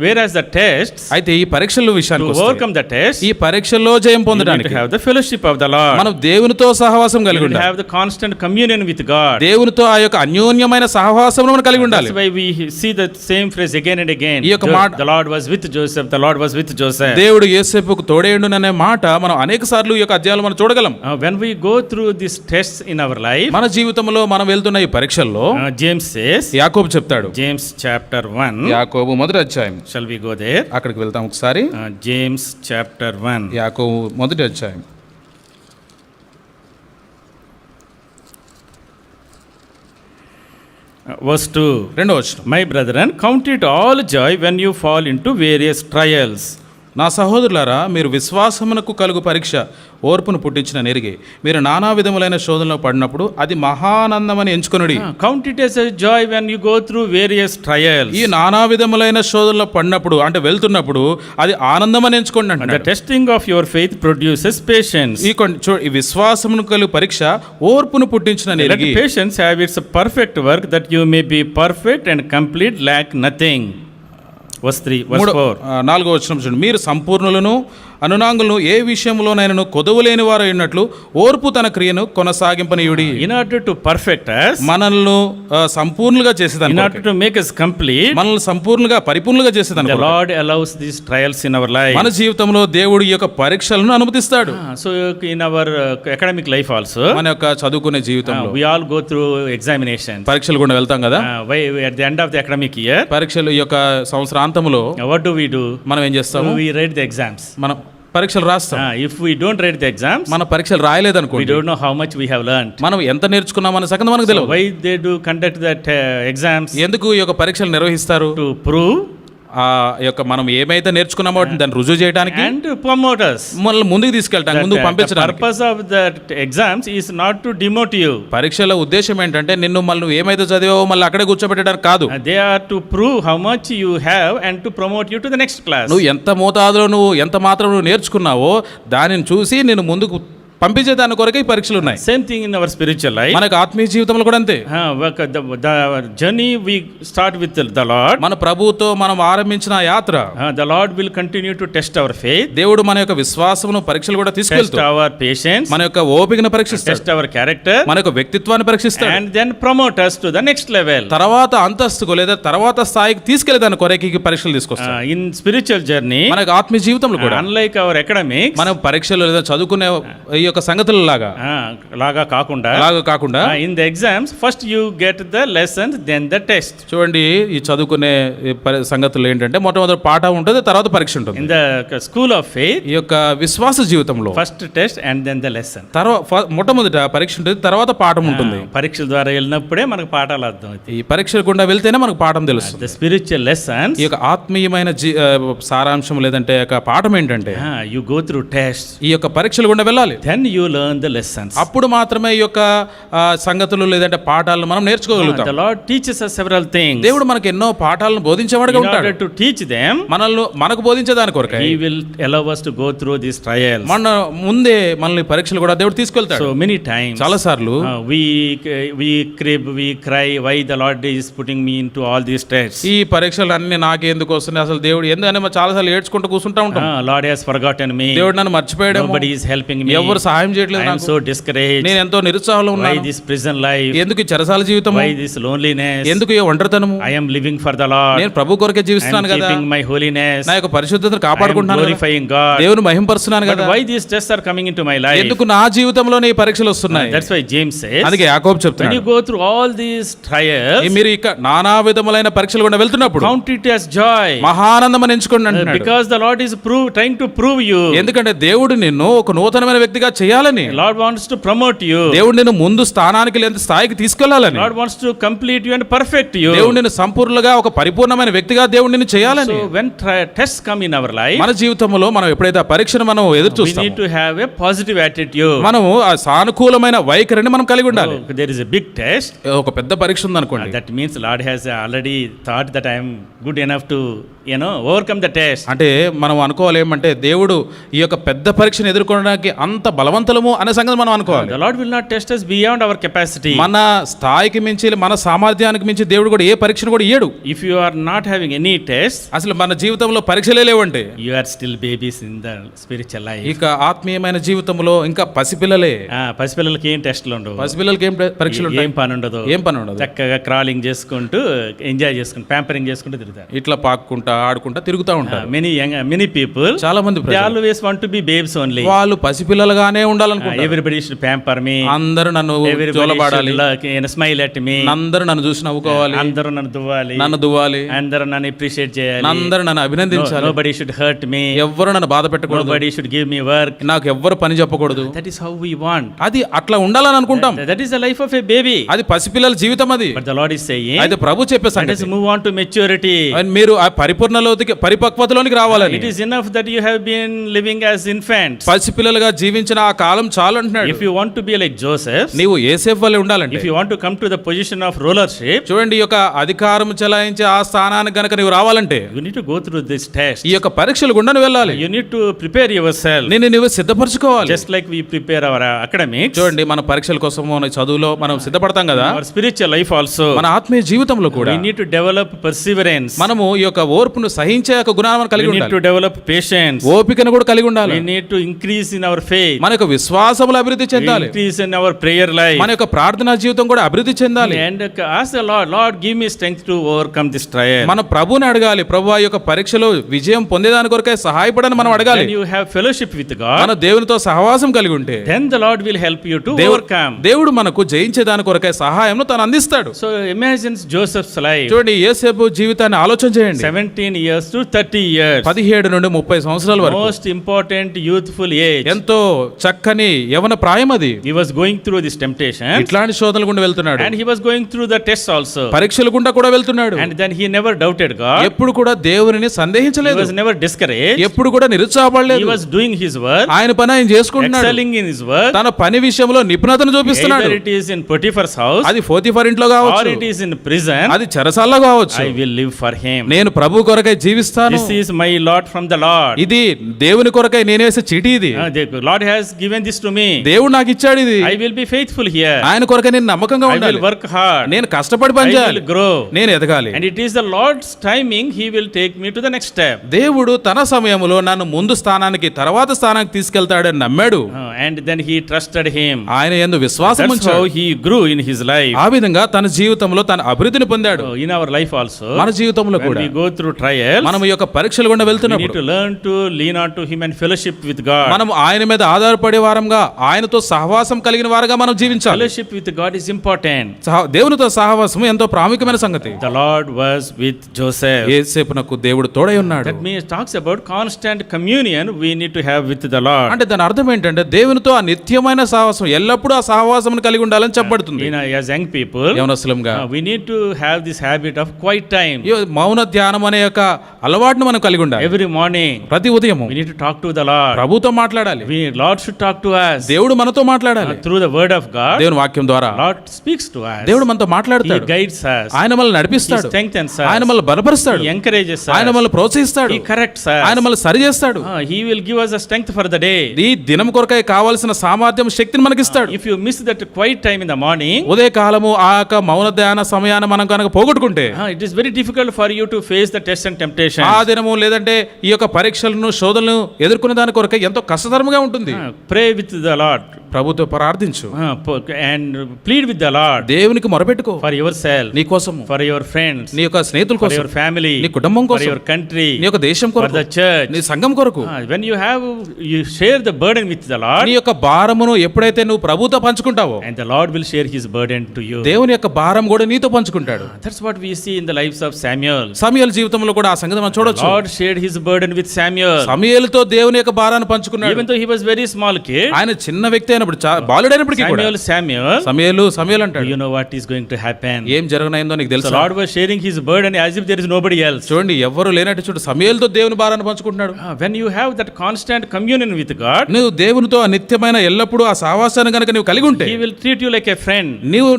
Whereas the tests, అయితే ఈ పరీక్షల to విషయానికి వస్తే overcome the test, ఈ పరీక్షల్లో జయం we need to పొందడానికి have the fellowship of the Lord. మనం దేవునితో సహవాసం We కలిగి need to ఉండాలి. have the constant communion with God. దేవునితో ఆ యొక్క అన్యోన్యమైన సహవాసమును మనం కలిగి ఉండాలి. That's why we see the same phrase again and again. ఈ యొక్క మాట The Lord was with Joseph. The Lord was with Joseph. దేవుడు యోసేపుకు తోడేయుండుననే మాట మనం అనేక సార్లు ఈ యొక్క అధ్యాయాలు మనం చూడగలం. When we go through these tests in our life, మన జీవితంలో మనం వెళ్తున్న ఈ పరీక్షల్లో James says, యాకోబు చెప్తాడు. James chapter 1. యాకోబు మొదటి అధ్యాయం. Shall we go there? అక్కడికి వెళ్తాం ఒకసారి. James chapter 1. యాకోబు మొదటి అధ్యాయం. Verse 2. రెండవ వచనం. My brethren, count it all joy when you fall into various trials. నా సహోదరులారా, మీరు విశ్వాసమునకు కలుగు పరీక్ష ఓర్పును పుట్టించిన నెరిగి మీరు నానా విధములైన శోధనలో పడినప్పుడు అది మహానందమని ఎంచుకొనుడి. Count it as a joy when you go through various trials. ఈ నానా విధములైన శోధనలో పడినప్పుడు అంటే వెళ్తున్నప్పుడు అది ఆనందమని ఎంచుకోండి The అంటున్నాడు. testing of your faith produces patience. ఈ విశ్వాసమును కలుగు పరీక్ష ఓర్పును పుట్టించిన Let నెరిగి patience have its perfect work, that you may be perfect and complete, lack nothing. Verse 3, verse 4. నాలుగో వచనం చూడండి. మీరు సంపూర్ణులను అనునాంగులను ఏ విషయంలోనైనా కొదవలేని వారు అయినట్లు ఓర్పు తన క్రియను కొనసాగింపనీయుడి. In order to perfect us, మనల్ని సంపూర్ణులుగా in చేసేదాన్ని, order to make us complete, మనల్ని సంపూర్ణంగా పరిపూర్ణులుగా చేసేదాన్ని the Lord allows these trials in our life. మన జీవితంలో దేవుడు ఈ యొక్క పరీక్షలను అనుమతిస్తాడు. So in our academic life also, మన యొక్క చదువుకునే జీవితంలో we all go through examinations. పరీక్షలు కూడా వెళ్తాం కదా. At the end of the academic year, పరీక్షలు ఈ యొక్క సంవత్సరాంతంలో what do we do? మనం ఏం చేస్తాము? We write the exams. మనం పరీక్షలు రాస్తాం. If we don't write the exams, మన పరీక్షలు రాయలేదు we అనుకోండి, don't know how much we have learned. మనం ఎంత నేర్చుకున్నామన్న సంగతి మనకు So తెలియదు. why they do conduct that exams? ఎందుకు ఈ యొక్క పరీక్షలు నిర్వహిస్తారు? To prove ఆ యొక్క మనం ఏమైతే నేర్చుకున్నామో వాటిని దాన్ని రుజువు చేయడానికి, and to promote us. మనల్ని ముందుకు తీసుకెళ్ళడానికి, ముందుకు The పంపించడానికి. purpose of that exams is not to demote you. పరీక్షల ఉద్దేశం ఏంటంటే నిన్ను మళ్ళీ నువ్వు ఏమైతే చదివావో మళ్ళీ అక్కడే కూర్చోబెట్టడానికి కాదు. They are to prove how much you have and to promote you to the next class. నువ్వు ఎంత మోతాదులో నువ్వు ఎంత మాత్రం నువ్వు నేర్చుకున్నావో దానిని చూసి నేను ముందుకు పంపించే దాని కొరకే ఈ పరీక్షలు ఉన్నాయి. Same thing in our spiritual life. మనకు ఆత్మీయ జీవితంలో కూడా అంతే. The journey we start with the Lord. మన ప్రభువుతో మనం ఆరంభించిన యాత్ర, The Lord will continue to test our faith, దేవుడు మన యొక్క విశ్వాసమును పరీక్షలు కూడా test తీసుకెళ్తూ our patience, మన యొక్క ఓపికను పరీక్షిస్తాడు, test our character, మన యొక్క వ్యక్తిత్వాన్ని పరీక్షిస్తాడు, and then promote us to the next level. తర్వాత అంతస్తుకు లేదా తర్వాత స్థాయికి తీసుకెళ్లే దాని కొరకే ఈ పరీక్షలు తీసుకొస్తాడు. In spiritual journey, మన యొక్క ఆత్మీయ జీవితంలో కూడా unlike our academics, మనం పరీక్షలు లేదా చదువుకునే ఈ యొక్క సంగతుల లాగా కాకుండా, in the exams first you get the lessons, then the test. చూడండి, ఈ చదువుకునే సంగతులు ఏంటంటే మొట్టమొదటి పాఠం ఉంటుంది, తర్వాత పరీక్ష ఉంటుంది. In the school of faith, ఈ యొక్క విశ్వాస జీవితంలో first test and then the lesson. తర్వాత మొట్టమొదట పరీక్ష ఉంటుంది, తర్వాత పాఠం ఉంటుంది. పరీక్షల ద్వారా వెళ్ళినప్పుడే మనకు పాఠాలు అర్థం అవుతాయి. ఈ పరీక్షలు గుండా వెళ్తేనే మనకు పాఠం తెలుస్తుంది. The spiritual lessons, ఈ యొక్క ఆత్మీయమైన సారాంశం లేదంటే యొక్క పాఠం ఏంటంటే you go through tests, ఈ యొక్క పరీక్షలు గుండా వెళ్ళాలి, then you learn the lessons. అప్పుడు మాత్రమే ఈ యొక్క సంగతులు లేదంటే పాఠాలను మనం నేర్చుకోగలుగుతాం. The Lord teaches us several things. దేవుడు మనకు ఎన్నో పాఠాలను బోధించేవాడుగా In ఉంటాడు. order to teach them, మనకు బోధించే దాని కొరకే He will allow us to go through these trials. మన ముందే మనల్ని పరీక్షలు కూడా దేవుడు తీసుకెళ్తాడు. So many times, చాలా సార్లు we crib, we cry, why the Lord is putting me into all these tests. ఈ పరీక్షలు అన్ని నాకెందుకు వస్తున్నాయి, అసలు దేవుడు ఎందుకని మనం చాలా సార్లు ఏడ్చుకుంటూ కూర్చుంటా ఉంటాం. Lord has forgotten me. దేవుడు నన్ను మర్చిపోయాడు, Nobody is helping me. ఎవరు సహాయం చేయట్లేదు I am నాకు, so discouraged. నేను ఎంతో నిరుత్సాహంలో Why ఉన్నాను, this prison life? ఎందుకు ఈ చెరసాల జీవితం, Why this loneliness? ఎందుకు ఈ ఒంటరితనము, I am living for the Lord. నేను ప్రభు కొరకే I am జీవిస్తున్నాను కదా, keeping my holiness. నా యొక్క పరిశుద్ధతను I am కాపాడుకుంటున్నాను కదా, glorifying God. దేవుని మహింపరుస్తున్నాను But కదా, why these tests are coming into my life? ఎందుకు నా జీవితంలోనే ఈ పరీక్షలు వస్తున్నాయి. That's why James says, అందుకే యాకోబు when చెప్తున్నాడు, you go through all these trials, మీరు ఇక నానా విధములైన పరీక్షలు కూడా వెళ్తున్నప్పుడు count it as joy. మహానందం అని ఎంచుకోండి అంటున్నాడు. Because the Lord is trying to prove you. ఎందుకంటే దేవుడు నిన్ను ఒక నూతనమైన వ్యక్తిగా చేయాలని, The Lord wants to promote you. దేవుడు నిన్ను ముందు స్థానానికి లేదా స్థాయికి తీసుకెళ్లాలని, Lord wants to complete you and perfect you. దేవుడు నిన్ను సంపూర్ణంగా ఒక పరిపూర్ణమైన వ్యక్తిగా దేవుడు నిన్ను చేయాలని. So when tests come in our life, మన జీవితంలో మనం ఎప్పుడైతే ఆ పరీక్షను మనం ఎదురు we చూస్తామో need to have a positive attitude. మనము ఆ సానుకూలమైన వైఖరిని మనం కలిగి ఉండాలి. So, there is a big test. ఒక పెద్ద పరీక్ష ఉంది అనుకోండి, That means Lord has already thought that I am good enough to overcome the test. అంటే మనం అనుకోవాలి ఏమంటే దేవుడు ఈ యొక్క పెద్ద పరీక్షను ఎదుర్కొనడానికి అంత బలవంతులము అనే సంగతి మనం అనుకోవాలి. The Lord will not test us beyond our capacity. మన స్థాయికి మించి మన సామర్థ్యానికి మించి దేవుడు కూడా ఏ పరీక్షను కూడా ఇయ్యడు. If you are not having any test, అసలు మన జీవితంలో పరీక్షలే లేవంటే you are still babies in the spiritual life. ఇక ఆత్మీయమైన జీవితంలో ఇంకా పసిపిల్లలే. పసిపిల్లలకి ఏం టెస్ట్లు ఉండవు, పసిపిల్లలకి ఏం పరీక్షలు ఉంటాయి? ఏం పని ఉండదు, ఏం పని ఉండదు. చక్కగా క్రాలింగ్ చేసుకుంటూ ఎంజాయ్ చేసుకుంటూ ప్యాంపరింగ్ చేసుకుంటూ తిరుగుతారు. ఇట్లా పాక్కుంటా ఆడుకుంటా తిరుగుతూ ఉంటారు. many people, చాలా మంది they always want to be babes only. వాళ్ళు పసిపిల్లలుగానే ఉండాలనుకుంటారు. Everybody should pamper me, అందరూ నన్ను everybody జోలబాడాలి, should smile at me, అందరూ నన్ను చూసి నవ్వుకోవాలి, అందరూ నన్ను దువ్వాలి, నన్ను దువ్వాలి, అందరూ నన్ను అప్రిషియేట్ చేయాలి, అందరూ నన్ను అభినందించాలి. nobody should hurt me, ఎవ్వరు నన్ను బాధ పెట్టకూడదు, nobody should give me work, నాకు ఎవ్వరు పని చెప్పకూడదు. that is how we want. అది అట్లా ఉండాలని అనుకుంటాం. That is the life of a baby. అది పసిపిల్లల జీవితం అది. But the Lord is saying, అయితే ప్రభు చెప్పే let us సంగతి move on to maturity. మీరు ఆ పరిపక్వతలోనికి రావాలని. It is enough that you have been living as infants. పసిపిల్లలుగా జీవించిన ఆ కాలం చాలు అంటున్నాడు. If you want to be like Joseph, నీవు యేసేపు వలె ఉండాలంటే, if you want to come to the position of rulership, చూడండి ఈ యొక్క అధికారం చెలాయించే ఆ స్థానానికి గనక నీవు రావాలంటే you need to go through this test. ఈ యొక్క పరీక్షలు గుండా నువ్వు వెళ్ళాలి. You need to prepare yourself, నువ్వు సిద్ధపరచుకోవాలి. just like we prepare our academics. చూడండి మన పరీక్షల కోసం మన చదువులో మనం సిద్ధపడతాం కదా, Our spiritual life also, మన ఆత్మీయ జీవితంలో కూడా we need to develop perseverance. మనము ఈ యొక్క ఓర్పును సహించే ఒక గుణాలను కలిగి We need ఉండాలి. to develop patience. ఓపికను కూడా కలిగి ఉండాలి. We need to increase in our faith, మన యొక్క విశ్వాసములు అభివృద్ధి చెందాలి. increase in our prayer life, మన యొక్క ప్రార్థనా జీవితం కూడా అభివృద్ధి చెందాలి. and ask the Lord, give me strength to overcome this trial. మన ప్రభువుని అడగాలి, ప్రభు ఈ యొక్క పరీక్షలో విజయం పొందేదాని కొరకే సహాయపడని మనం అడగాలి. When you have fellowship with God, మన దేవునితో సహవాసం కలిగి ఉంటే then the Lord will help you to overcome. దేవుడు మనకు జయించేదాని కొరకే సహాయంను తను అందిస్తాడు. So imagine Joseph's life, చూడండి యోసేపు జీవితాన్ని ఆలోచన చేయండి. 17 years to 30 years, 17 నుండి 30 సంవత్సరాల వరకు most important youthful age. ఎంతో చక్కని యవన ప్రాయం అది. He was going through this temptation, ఇట్లాంటి శోధనల గుండా వెళ్తున్నాడు, and he was going through the tests also, పరీక్షల గుండా కూడా వెళ్తున్నాడు. and then he never doubted God. ఎప్పుడు కూడా దేవునిని He సందేహించలేదు, was never discouraged. ఎప్పుడు కూడా He నిరుత్సాహపడలేదు. was doing his work, ఆయన పని ఆయన చేసుకుంటున్నాడు, excelling in his work. తన పని విషయంలో నిపుణతను చూపిస్తున్నాడు. Either it is in Potiphar's house, అది పోతిఫర్ ఇంట్లో or కావచ్చు, it is in prison, అది చెరసాల్లో కావచ్చు. I will live for him. నేను ప్రభు కొరకై జీవిస్తాను. This is my lot from the Lord. ఇది దేవుని కొరకై నేను వేసే చీటీ ఇది. The Lord has given this to me. దేవుడు నాకు ఇచ్చాడు ఇది. I will be faithful here. ఆయన కొరకై నేను నమ్మకంగా I ఉండాలి. will work hard. నేను కష్టపడి I పని will చేయాలి, grow. నేను ఎదగాలి. And it is the Lord's timing. He will take me to the next step. దేవుడు తన సమయంలో నన్ను ముందు స్థానానికి తర్వాత స్థానానికి తీసుకెళ్తాడని నమ్మాడు. And then he trusted him. ఆయన యందు విశ్వాసం That's how ఉంచాడు. he grew in his life. ఆ విధంగా తన జీవితంలో తన అభివృద్ధిని పొందాడు. In our life also, మన జీవితంలో when కూడా we go through trials, మనం ఈ యొక్క పరీక్షలు గుండా we need వెళ్తున్నప్పుడు to learn to lean on to him and fellowship with God. మనం ఆయన మీద ఆధారపడే వారంగా, ఆయనతో సహవాసం కలిగిన వారుగా మనం జీవించాలి. Fellowship with God is important. దేవునితో సహవాసం ఎంతో ప్రాముఖ్యమైన సంగతి. The Lord was with Joseph. యేసేపునకు దేవుడు తోడై ఉన్నాడు. That means talks about constant communion we need to have with the Lord. అంటే దాని అర్థం ఏంటంటే దేవునితో ఆ నిత్యమైన సహవాసం, ఎల్లప్పుడూ ఆ సహవాసం కలిగి ఉండాలని చెప్పబడుతుంది. As young people, యవనస్తులంగా we need to have this habit of quiet time. మౌన ధ్యానం అనే యొక్క అలవాటును మనం కలిగి ఉండాలి. Every morning, ప్రతి ఉదయము we need to talk to the Lord. ప్రభుతో మాట్లాడాలి. Lord should talk to us. దేవుడు మనతో మాట్లాడాలి. Through the word of God, దేవుని వాక్యం ద్వారా Lord speaks to us. దేవుడు మనతో He మాట్లాడతాడు. guides us. ఆయన మనల్ని He నడిపిస్తాడు. strengthens us. ఆయన మనల్ని బలపరుస్తాడు. He encourages us. ఆయన మనల్ని ప్రోత్సహిస్తాడు. He corrects us. ఆయన మనల్ని సరి చేస్తాడు. He will give us a strength for the day. ఈ దినం కొరకై కావాల్సిన సామర్థ్యం, శక్తిని మనకిస్తాడు. If you miss that quiet time in the morning, ఉదయ కాలము ఆ యొక్క మౌన ధ్యాన సమయాన్ని మనం కనుక పోగొట్టుకుంటే it is very difficult for you to face the test and temptation. ఆ దినము లేదంటే ఈ యొక్క పరీక్షలను, శోధనలను ఎదుర్కొనే దాని కొరకై ఎంతో కష్టతరముగా ఉంటుంది. Pray with the Lord. ప్రభుతో ప్రార్థించు, and plead with the Lord. దేవునికి మొరపెట్టుకో. For yourself, నీ కోసము, for your friends, నీ యొక్క స్నేహితుల for కోసం, your family, నీ కుటుంబం for కోసం, your country, నీ యొక్క దేశం for కొరకు, the church. నీ సంఘం కొరకు. When you share the burden with the Lord, నీ యొక్క భారమును ఎప్పుడైతే నువ్వు ప్రభుతో పంచుకుంటావో, and the Lord will share his burden to you. దేవుని యొక్క భారం కూడా నీతో పంచుకుంటాడు. That's what we see in the lives of Samuel. సమూయేలు జీవితంలో కూడా ఆ సంగతి మనం చూడొచ్చు. Lord shared his burden with Samuel. సమూయేలుతో దేవుని యొక్క భారాన్ని పంచుకున్నాడు. Even though he was very small kid, ఆయన చిన్న వ్యక్తి అయినప్పుడు బాలుడైనప్పటికీ కూడా సమయలు అంటాడు, you know what is going to happen. ఏం జరగనైందో నీకు So తెలుసు. Lord was sharing his burden as if there is nobody else. చూడండి, ఎవరు లేనట్టు చూడు సమయలతో దేవుని భారాన్ని పంచుకుంటున్నాడు. When you have that constant communion with God, నువ్వు దేవునితో నిత్యమైన ఎల్లప్పుడూ ఆ సహవాసాన్ని గనుక నువ్వు కలిగి ఉంటే he will treat you like a friend.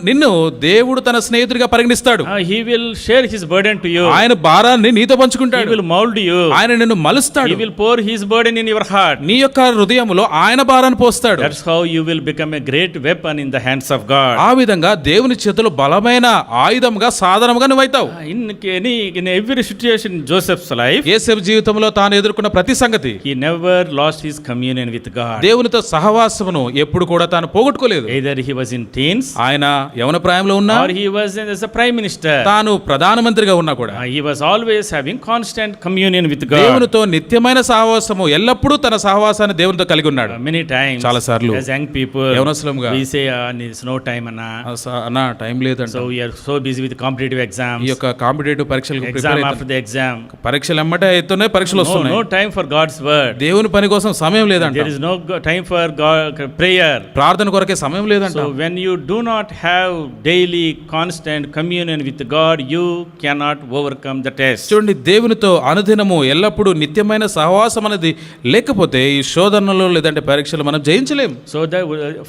నిన్ను దేవుడు తన స్నేహితుడిగా పరిగణిస్తాడు. He will share his burden to you. ఆయన భారాన్ని నీతో He పంచుకుంటాడు. will mold you. ఆయన నిన్ను మలుస్తాడు. He will pour his burden in your heart. నీ యొక్క హృదయములో ఆయన భారాన్ని పోస్తాడు. That's how you will become a great weapon in the hands of God. ఆ విధంగా దేవుని చేతిలో బలమైన ఆయుధంగా సాధనముగా నువ్వైతావు. In every situation in Joseph's life, యోసేపు జీవితంలో తాను ఎదుర్కొన్న ప్రతి సంగతి, he never lost his communion with God. దేవునితో సహవాసమును ఎప్పుడు కూడా తాను పోగొట్టుకోలేదు. Either he was in teens, ఆయన యవన ప్రాయంలో ఉన్నా, or he was as a prime minister. తాను ప్రధానమంత్రిగా ఉన్నా కూడా He was always having constant communion with God. దేవునితో నిత్యమైన సహవాసము, ఎల్లప్పుడూ తన సహవాసాన్ని దేవునితో కలిగి ఉన్నాడు. Many times, చాలా సార్లు as young people, యవనస్తులుగా we say, "There's no time, Anna." అన్న టైం లేదంట. So we are so busy with competitive exams. ఈ యొక్క కాంపిటేటివ్ పరీక్షలకు Exam after the exam. పరీక్షలు ఎమ్మటే అయితేనే పరీక్షలు వస్తున్నాయి. No time for God's word. దేవుని పని కోసం సమయం లేదంట. There is no time for God prayer. ప్రార్థన కొరకే సమయం లేదంట. So when you do not have daily constant communion with God, you cannot overcome the test. చూడండి, దేవునితో అనుదినము ఎల్లప్పుడూ నిత్యమైన సహవాసం అనేది లేకపోతే ఈ శోధనలు లేదంటే పరీక్షలు మనం జయించలేం. So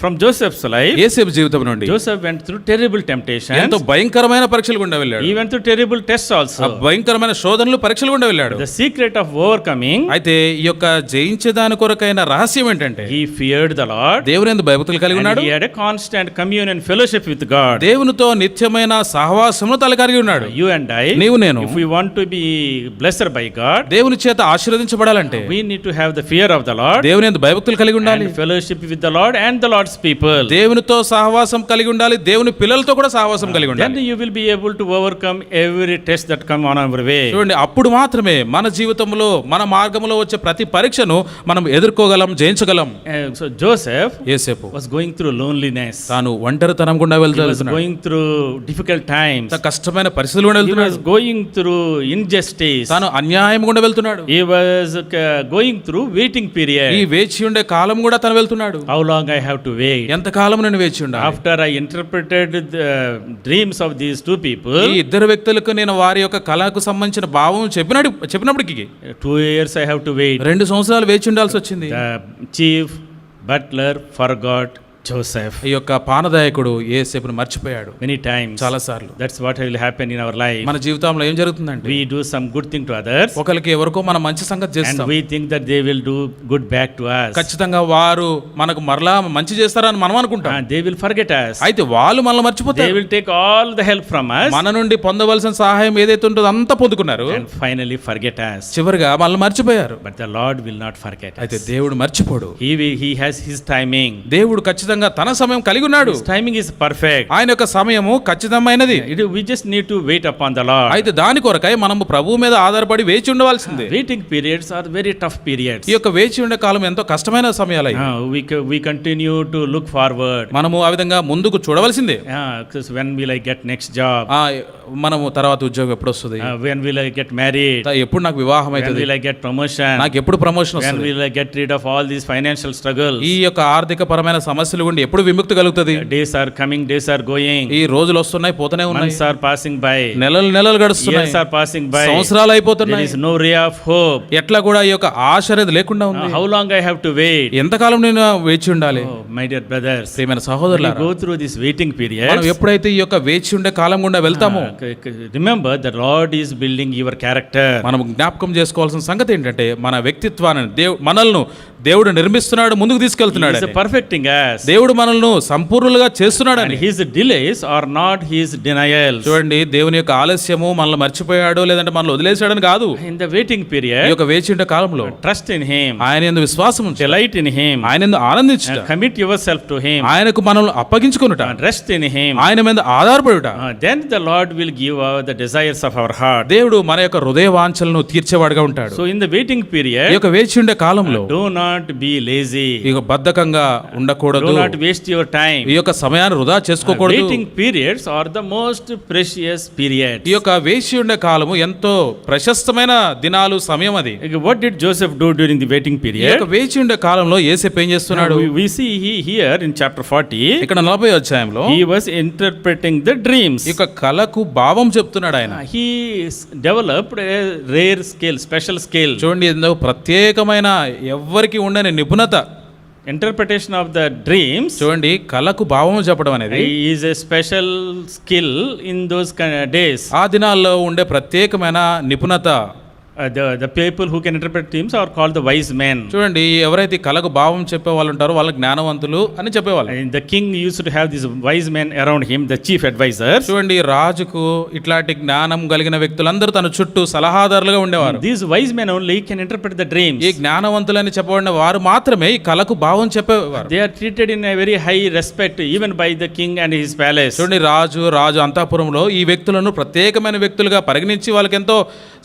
from Joseph's life, యోసేపు జీవితం నుండి Joseph went through terrible temptations. ఎంతో భయంకరమైన పరీక్షలు గుండా వెళ్ళాడు. He went through terrible tests also. ఆ భయంకరమైన శోధనలు పరీక్షలు గుండా వెళ్ళాడు. The secret of overcoming, అయితే ఈ యొక్క జయించేదాని కొరకైన రహస్యం ఏంటంటే he feared the Lord. దేవుని యందు భయభక్తులు కలిగి And ఉన్నాడు. he had a constant communion fellowship with God. దేవునితో నిత్యమైన సహవాసమును కలిగి ఉన్నాడు. You and I, నీవు నేను if we want to be blessed by God, దేవుని చేత ఆశీర్వదించబడాలంటే we need to have the fear of the Lord దేవుని యందు భయభక్తులు కలిగి ఉండాలి. and fellowship with the Lord and the Lord's people. దేవునితో సహవాసం కలిగి ఉండాలి. దేవుని పిల్లలతో కూడా సహవాసం కలిగి Then ఉండాలి. you will be able to overcome every test that come on our way. చూడండి, అప్పుడు మాత్రమే మన జీవితంలో మన మార్గంలో వచ్చే ప్రతి పరీక్షను మనం ఎదుర్కోగలం, జయించగలం. So Joseph యోసేపు was going through loneliness. తాను ఒంటరితనం గుండా He was వెళ్తున్నాడు. going through difficult times. కష్టమైన పరిస్థితులు గుండా He was వెళ్తున్నాడు. going through injustice. తాను అన్యాయం గుండా వెళ్తున్నాడు. He was going through waiting ఈ period. వేచి ఉండే కాలం కూడా తను వెళ్తున్నాడు. How long I have to wait? ఎంత కాలం నేను వేచి ఉండాలి? After I interpreted the dreams of these two people, ఈ ఇద్దరు వ్యక్తులకు నేను వారి యొక్క కళకు సంబంధించిన భావం చెప్పినప్పటికీ 2 years I have to wait. 2 సంవత్సరాలు వేచి ఉండాల్సి వచ్చింది. The chief butler forgot Joseph ఈ యొక్క పానదాయకుడు యోసేపును మర్చిపోయాడు many times. చాలా సార్లు. That's what will happen in our life. మన జీవితంలో ఏం జరుగుతుందంటే We do some good thing to others ఒకరికి ఎవరికో మనం మంచి సంగతి and చేస్తాం. we think that they will do good back to us. ఖచ్చితంగా వారు మనకు మరలా మంచి చేస్తారని మనం అనుకుంటాం. They will forget us. అయితే వాళ్ళు మనల్ని They మర్చిపోతారు. will take all the help from us మన నుండి పొందవలసిన సహాయం ఏదైతే ఉంటుందో అంతా పొందుకున్నారు. and finally forget us. చివరిగా మనల్ని మర్చిపోయారు. But the Lord will not forget అయితే us. దేవుడు మర్చిపోడు. He has his timing. దేవుడు ఖచ్చితంగా తన సమయం కలిగి ఉన్నాడు. His timing is perfect. ఆయన యొక్క సమయము ఖచ్చితమైనది. We just need to wait upon the Lord. అయితే దాని కొరకై మనము ప్రభువు మీద ఆధారపడి వేచి ఉండవలసిందే. Waiting periods are very tough periods. ఈ యొక్క వేచి ఉండే కాలం ఎంతో కష్టమైన సమయాలు అవి. We continue to look forward. మనము ఆ విధంగా ముందుకు చూడవలసిందే. Because when will I get next job? మనము తర్వాత ఉద్యోగం ఎప్పుడు వస్తుంది? When will I get married? ఎప్పుడు నాకు వివాహం When అవుతుంది? will I get promotion? నాకు ఎప్పుడు ప్రమోషన్ When వస్తుంది? will I get rid of all these financial struggles? ఈ యొక్క ఆర్థిక పరమైన సమస్యలు గుండి ఎప్పుడు విముక్తి కలుగుతుంది? Days are coming, days are going. ఈ రోజులు వస్తున్నాయి, పోతూనే ఉన్నాయి. Months are passing by. నెలలు గడుస్తున్నాయి. Years are passing by. సంవత్సరాలు There అయిపోతున్నాయి. is no ray of hope. ఎట్లా కూడా ఈ యొక్క ఆశ అనేది లేకుండా ఉంది. How long I have to wait? ఎంతకాలం నేను వేచి ఉండాలి? Oh, my dear brothers, ప్రియమైన when you సహోదరులారా, go through this waiting period, మనం ఎప్పుడైతే ఈ యొక్క వేచి ఉండే కాలం గుండా వెళ్తామో remember the Lord is building your character. మనం జ్ఞాపకం చేసుకోవాల్సిన సంగతి ఏంటంటే మన వ్యక్తిత్వాన్ని మనల్ని దేవుడు నిర్మిస్తున్నాడు, ముందుకు తీసుకెళ్తున్నాడు. He is perfecting us. దేవుడు మనల్ని సంపూర్ణులుగా చేస్తున్నాడని. And his delays are not his denials. చూడండి, దేవుని యొక్క ఆలస్యము మనల్ని మర్చిపోయాడు లేదంటే మనల్ని వదిలేశాడని కాదు. In the waiting ఈ period, యొక్క వేచి ఉండే కాలంలో trust in him, ఆయన యందు విశ్వాసం ఉంచు, delight in him, ఆయన యందు ఆనందించుట, and commit yourself to him, ఆయనకు మనల్ని అప్పగించుకొనుట, and rest in him. ఆయన మీద ఆధారపడుట. Then the Lord will give the desires of our heart. దేవుడు మన యొక్క హృదయ వాంఛలను తీర్చేవాడుగా ఉంటాడు. So in the waiting ఈ period, యొక్క వేచి ఉండే కాలంలో do not not be lazy. ఇక బద్ధకంగా ఉండకూడదు. Do not waste your time. ఈ యొక్క సమయాన్ని వృధా చేసుకోకూడదు. Waiting periods are the most precious periods. ఈ యొక్క వేచి ఉండే కాలము ఎంతో ప్రశస్తమైన దినాలు, సమయం అది. What did Joseph do during the waiting ఈ period? యొక్క వేచి ఉండే కాలంలో యోసేపు ఏం చేస్తున్నాడు? We see here in chapter 40, ఇక్కడ 40వ అధ్యాయంలో he was interpreting the dreams. ఈ యొక్క కళకు భావం చెప్తున్నాడు ఆయన. He developed a rare skill, special skill. చూడండి, ఎంతో ప్రత్యేకమైన ఎవ్వరికి ఉండని నిపుణత. Interpretation of the dreams చూడండి, కళకు భావం చెప్పడం అనేది is a special skill in those days. ఆ దినాల్లో ఉండే ప్రత్యేకమైన నిపుణత. The people who can interpret dreams are called the wise men. చూడండి, ఎవరైతే కళకు భావం చెప్పే వాళ్ళు ఉంటారో వాళ్ళ జ్ఞానవంతులు అని చెప్పేవాళ్ళు. And the king used to have these wise men around him, the chief advisors. చూడండి, రాజుకు ఇట్లాంటి జ్ఞానం కలిగిన వ్యక్తులందరూ తన చుట్టూ సలహాదారులుగా ఉండేవారు. These wise men only can interpret the dreams. ఈ జ్ఞానవంతులని చెప్పబడిన వారు మాత్రమే ఈ కళకు భావం చెప్పేవారు. They are treated in a very high respect even by the king and his palace. చూడండి, రాజు అంతఃపురంలో ఈ వ్యక్తులను ప్రత్యేకమైన వ్యక్తులుగా పరిగణించి వాళ్ళకి ఎంతో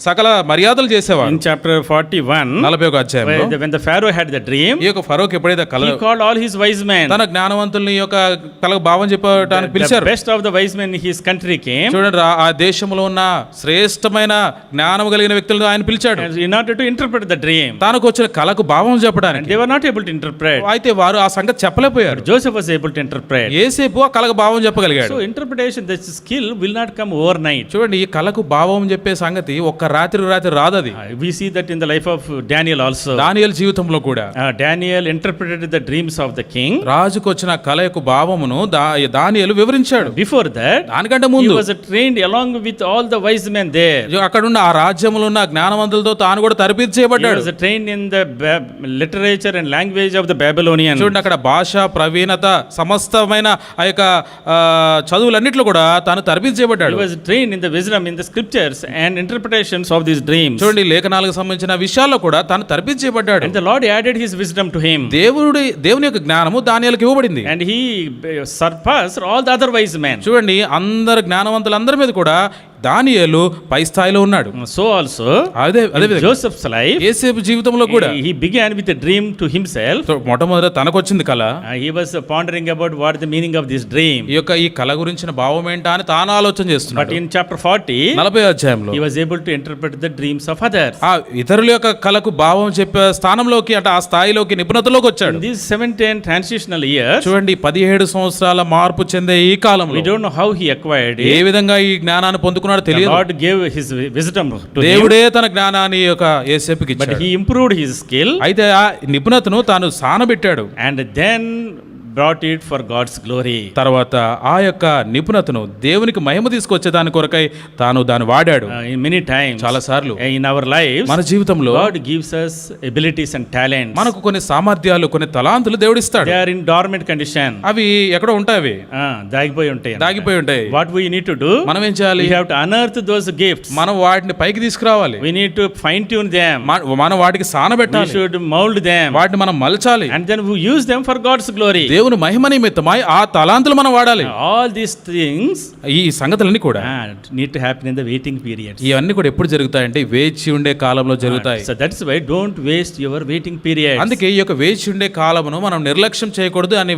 సకల మర్యాదలు చేసేవారు. In chapter 41, 41వ అధ్యాయంలో when the Pharaoh had the dream, ఈ యొక్క ఫరోకి ఎప్పుడైతే he called all his wise men. తన జ్ఞానవంతుల్ని ఈ యొక్క కళకు భావం చెప్పడానికి The పిలిచారు. best of the wise men in his country came. చూడండి, ఆ దేశంలో ఉన్న శ్రేష్టమైన జ్ఞానం కలిగిన వ్యక్తులను ఆయన పిలిచాడు In order to interpret the dream. తనకు వచ్చిన కళకు భావం And చెప్పడానికి. they were not able to interpret. అయితే వారు ఆ సంగతి చెప్పలేకపోయారు. Joseph was able to interpret. యేసేపు ఆ కళకు భావం చెప్పగలిగాడు. So interpretation, this skill will not come overnight. చూడండి, ఈ కళకు భావం చెప్పే సంగతి ఒక్క రాత్రి రాదు అది. We see that in the life of Daniel also. దానియేలు జీవితంలో కూడా Daniel interpreted the dreams of the king. రాజుకు వచ్చిన కళ యొక్క భావమును దానియేలు వివరించాడు. Before that, దానికంటే he ముందు was trained along with all the wise men there. అక్కడున్న ఆ రాజ్యంలో ఉన్న జ్ఞానవంతులతో తాను కూడా తరబిదు He చేయబడ్డాడు. was trained in the literature and language of the Babylonians. చూడండి, అక్కడ భాష ప్రవీణత సమస్తమైన ఆ యొక్క చదువులన్నిట్లో కూడా తాను తరబిదు He చేయబడ్డాడు. was trained in the wisdom in the scriptures and interpretations of these dreams. చూడండి, లేఖనాలకు సంబంధించిన విషయాల్లో కూడా తాను తరబిదు చేయబడ్డాడు. And the Lord added his wisdom to him. దేవుని యొక్క జ్ఞానము దానియేలుకి ఇవ్వబడింది. And he surpassed all the other wise men. చూడండి, అందరు జ్ఞానవంతులందరి మీద కూడా దానియేలు పై స్థాయిలో ఉన్నాడు. So also, అదే in Joseph's life, యేసేపు జీవితంలో కూడా he began with a dream to himself. మొట్టమొదట తనకొచ్చింది కళ. He was pondering about what the meaning of this dream. ఈ కళ గురించిన భావం ఏంటా అని తాను ఆలోచన But చేస్తున్నాడు. in chapter 40, 40వ అధ్యాయంలో he was able to interpret the dreams of others. ఆ ఇతరుల యొక్క కళకు భావం చెప్పే స్థానంలోకి, అంటే ఆ స్థాయిలోకి, నిపుణతలోకి వచ్చాడు. In these 17 transitional years, చూడండి, 17 సంవత్సరాల మార్పు చెందే ఈ కాలంలో we don't know how he acquired A it. విధంగా ఈ జ్ఞానాన్ని పొందుకున్నాడో The తెలియదు. Lord gave his wisdom to him, దేవుడే తన జ్ఞానాన్ని యొక్క యేసేపుకి but ఇచ్చాడు. he improved his skill అయితే ఆ నిపుణతను తాను సానబెట్టాడు. and then brought it for God's glory. తర్వాత ఆ యొక్క నిపుణతను దేవునికి మహిమ తీసుకొచ్చే దాని కొరకై తాను దాన్ని వాడాడు. In many times, చాలా సార్లు in our lives, మన జీవితంలో God gives us abilities and talents. మనకు కొన్ని సామర్థ్యాలు, కొన్ని తలాంతులు దేవుడు ఇస్తాడు. They are in dormant condition. అవి ఎక్కడో ఉంటాయి, అవి దాగిపోయి ఉంటాయి. దాగిపోయి ఉంటాయి. What we need to do? మనం ఏం చేయాలి? We have to unearth those gifts. మనం వాటిని పైకి తీసుకురావాలి. We need to fine tune them. మనం వాటికి We సానబెట్టాలి. should mold them. వాటిని మనం మలచాలి. And then we use them for God's glory. దేవుని మహిమ నిమిత్తమై ఆ తలాంతులు మనం వాడాలి. All these things ఈ సంగతులన్నీ కూడా need to happen in the waiting periods. ఇవన్నీ కూడా ఎప్పుడు జరుగుతాయంటే వేచి ఉండే కాలంలో జరుగుతాయి. So that's why don't waste your waiting periods. అందుకే ఈ యొక్క వేచి ఉండే కాలమును మనం నిర్లక్ష్యం చేయకూడదు అని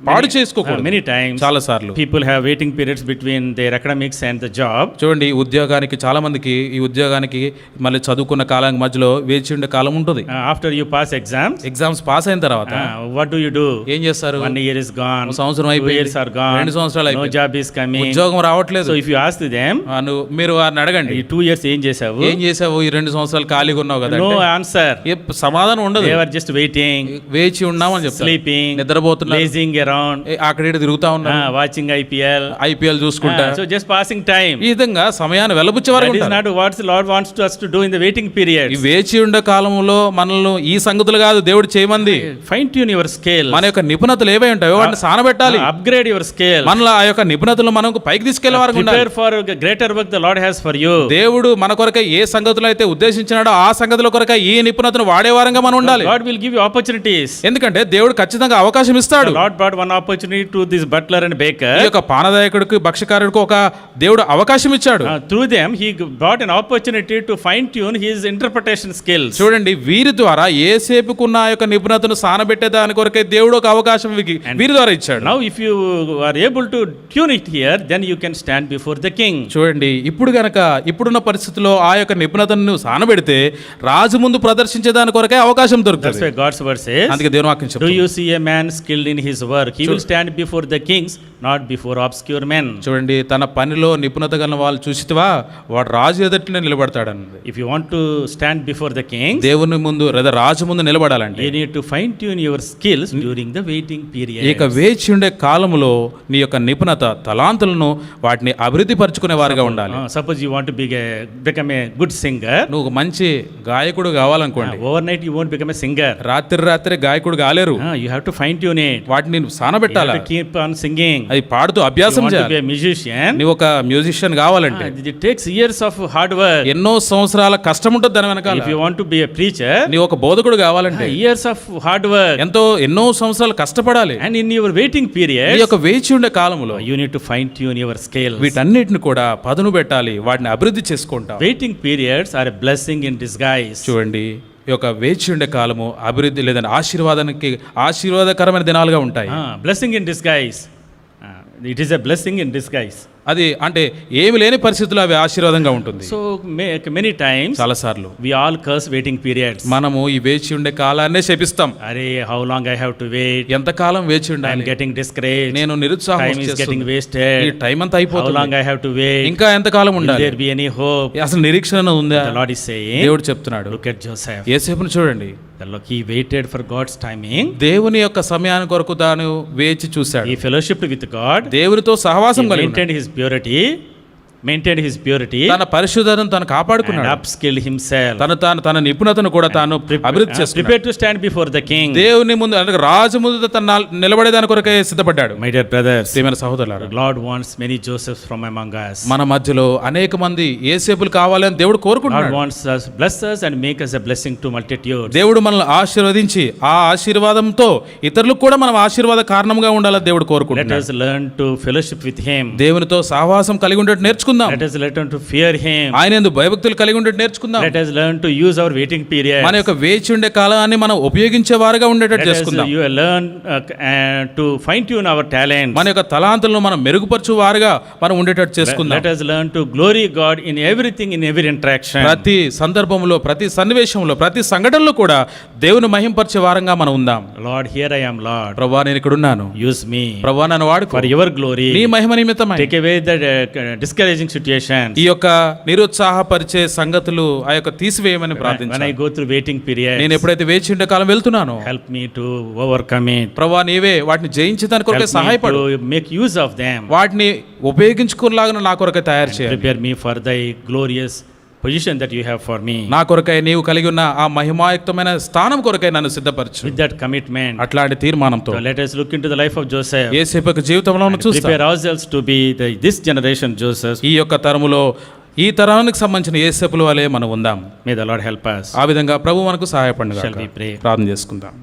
పాడు చేసుకోకూడదు. Many times చాలా సార్లు people have waiting periods between their academics and the job. చూడండి, ఉద్యోగానికి చాలా మందికి ఈ ఉద్యోగానికి మళ్ళీ చదువుకున్న కాలం మధ్యలో వేచి ఉండే కాలం ఉంటుంది. After you pass exams, pass అయిన తర్వాత what do you do? ఏం చేస్తారు? 1 year is gone. సంవత్సరం 2 అయిపోయింది. years are gone. 2 సంవత్సరాలు No అయిపోయింది. job is coming. ఉద్యోగం రావట్లేదు. So if you ask them, మీరు వారిని అడగండి, ఈ 2 years ఏం చేసావు? ఏం చేసావు ఈ 2 సంవత్సరాలు ఖాళీగా ఉన్నావు కదా No అంటే answer. సమాధానం ఉండదు. They were just waiting, వేచి ఉన్నామని చెప్తారు. sleeping, నిద్రపోతున్నా, lazing around, అక్కడ తిరుగుతా ఉన్నా, watching IPL. ఐపీఎల్ చూసుకుంటా. So just passing time. ఈ విధంగా సమయాన్ని వెలబుచ్చే వరకు That is ఉంటారు. not what the Lord wants to us to do in the waiting period. ఈ వేచి ఉండే కాలంలో మనల్ని ఈ సంగతులు కాదు దేవుడు చేయమంది. Fine tune your skill. మన యొక్క నిపుణతలు ఏవై ఉంటాయో వాటిని సానబెట్టాలి. Upgrade your skill. మనలో ఆ యొక్క నిపుణతలు మనకు పైకి తీసుకెళ్లే వరకు ఉండాలి. Prepare for greater work the Lord has for you. దేవుడు మన కొరకై ఏ సంగతులు అయితే ఉద్దేశించినాడో ఆ సంగతుల కొరకై ఈ నిపుణతను వాడే వారంగా మనం ఉండాలి. God will give you opportunities. ఎందుకంటే దేవుడు ఖచ్చితంగా అవకాశం ఇస్తాడు. The Lord brought one opportunity to this butler and baker. ఈ యొక్క పానదాయకుడికి భక్ష్యకారుడికి ఒక దేవుడు అవకాశం ఇచ్చాడు. Through them, he brought an opportunity to fine tune his interpretation skills. చూడండి, వీరి ద్వారా ఏసేపుకున్న ఆ యొక్క నిపుణతను సానబెట్టే దాని కొరకే దేవుడు ఒక అవకాశం వీరి ద్వారా ఇచ్చాడు. Now, if you are able to tune it here, then you can stand before the king. చూడండి, ఇప్పుడు గనక ఇప్పుడున్న పరిస్థితుల్లో ఆ యొక్క నిపుణతను నువ్వు సానబెడితే రాజు ముందు ప్రదర్శించే దాని కొరకే అవకాశం That's దొరుకుతుంది. why God's word says, అందుకే దేవుని వాక్యం do చెప్తుంది. you see a man skilled in his work? He will stand before the kings, not before obscure men. చూడండి, తన పనిలో నిపుణత గల వాళ్ళు చూసితివా, వాడు రాజు ఎదుటనే నిలబడతాడన్నది. If you want to stand before the king, దేవుని ముందు లేదా రాజు ముందు నిలబడాలంటే you need to fine tune your skills during the waiting period. ఇక వేచి ఉండే కాలములో నీ యొక్క నిపుణత తలాంతులను వాటిని అభివృద్ధి పరచుకునే వారిగా ఉండాలి. Suppose you want to become a good singer. నువ్వు ఒక మంచి గాయకుడు కావాలనుకోండి, Overnight you won't become a singer. రాత్రి గాయకుడు కాలేరు. You have to fine tune it. వాటిని You సానబెట్టాలా, have to keep on singing. అది పాడుతూ You అభ్యాసం want to చేయాలి. be a musician. నువ్వు ఒక మ్యూజిషియన్ కావాలంటే It takes years of hard work. ఎన్నో సంవత్సరాల కష్టం ఉంటుంది దాని వెనకాల. If you want to be a preacher, నీవు ఒక బోధకుడు కావాలంటే years of hard work. ఎన్నో సంవత్సరాలు కష్టపడాలి. And in your waiting నీ period, యొక్క వేచి ఉండే కాలంలో you need to fine tune your skills. వీటన్నిటిని కూడా పదును పెట్టాలి, వాటిని అభివృద్ధి చేసుకుంటాం. Waiting periods are a blessing in disguise. చూడండి, ఈ యొక్క వేచి ఉండే కాలము అభివృద్ధి లేదని ఆశీర్వాదకరమైన దినాలుగా ఉంటాయి. Blessing in disguise. It is a blessing in disguise. అది అంటే ఏమి లేని పరిస్థితుల్లో అవి ఆశీర్వాదంగా ఉంటుంది. So many times చాలాసార్లు we all curse waiting periods. మనము ఈ వేచి ఉండే కాలాన్నే శపిస్తాం. Arey, how long I have to wait? ఎంతకాలం వేచి I am ఉండాలి, getting discouraged. నేను నిరుత్సాహం Time is getting వచ్చేస్తుంది. ఈ wasted. టైం అంతా How అయిపోతుంది, long I have to wait? ఇంకా ఎంతకాలం Will ఉండాలి, there be any hope? అసలు నిరీక్షణ ఉందా? The Lord is saying, దేవుడు చెప్తున్నాడు, look at Joseph. యేసేపును చూడండి, He waited for God's timing. దేవుని యొక్క సమయాన్ని కొరకు తాను వేచి చూశాడు. He fellowshiped with God. దేవునితో సహవాసం He కలిగి ఉన్నాడు. maintained his purity. తన పరిశుద్ధతను తను And కాపాడుకున్నాడు. upskilled himself. తన నిపుణతను కూడా తాను అభివృద్ధి చేసుకున్నాడు. Prepared to stand before the king. దేవుని ముందు అంటే రాజు ముందు తన నిలబడేదాని కొరకే సిద్ధపడ్డాడు. My dear brothers, ప్రియమైన సహోదరులారా, the Lord wants many Josephs from among us. మన మధ్యలో అనేక మంది యేసేపులు కావాలని దేవుడు God కోరుకుంటున్నాడు. wants us, bless us and make us a blessing to multitudes. దేవుడు మనల్ని ఆశీర్వదించి ఆ ఆశీర్వాదంతో ఇతరులకు కూడా మనం ఆశీర్వాద కారణంగా ఉండాలని దేవుడు Let కోరుకుంటున్నాడు. us learn to fellowship with him. దేవునితో సహవాసం కలిగి ఉండేట్టు నేర్చుకుందాం. Let us learn to fear him. ఆయన యందు భయభక్తులు కలిగి ఉండేట్టు నేర్చుకుందాం. Let us learn to use our waiting period. మన యొక్క వేచి ఉండే కాలాన్ని మనం ఉపయోగించే వారుగా ఉండేటట్టు Let us చేసుకుందాం. learn to fine tune our talents. మన యొక్క తలాంతులను మనం మెరుగుపరచు వారుగా మనం ఉండేటట్టు చేసుకుందాం. Let us learn to glory God in everything, in every interaction. ప్రతి సందర్భంలో, ప్రతి సన్నివేశంలో, ప్రతి సంఘటనలో కూడా దేవుని మహింపరిచే వారంగా మనం ఉందాం. Lord, here I am, Lord. ప్రభువా, నేను ఇక్కడ ఉన్నాను, Use me ప్రభువా నన్ను వాడుకో, for your glory. నీ మహిమ నిమిత్తమై. Take away the discouraging situations. ఈ యొక్క నిరుత్సాహపరిచే సంగతులు ఆ యొక్క తీసివేయమని When I ప్రార్థించాను. go through waiting periods, నేను ఎప్పుడైతే వేచి ఉండే కాలం వెళ్తున్నానో, help me to overcome it. ప్రభువా నీవే వాటిని జయించడానికి కొరకే Help me సహాయపడు, to make use of them. వాటిని ఉపయోగించుకునేలాగా నా కొరకే తయారు చేయాలి. Prepare me for thy glorious position that you have for me. నా కొరకై నీవు కలిగి ఉన్న ఆ మహిమాయుక్తమైన స్థానం కొరకై నన్ను సిద్ధపరచు. With that commitment, అట్లాంటి తీర్మానంతో so let us look into the life of Joseph. యేసేపు జీవితంలో చూస్తాం. Prepare ourselves to be this generation Joseph. ఈ యొక్క తరములో ఈ తరానికి సంబంధించిన యేసేపుల వలె మనం ఉందాం. May the Lord help us. ఆ విధంగా ప్రభు మనకు సహాయపడును Shall గాక. we pray? ప్రార్థన చేసుకుందాం.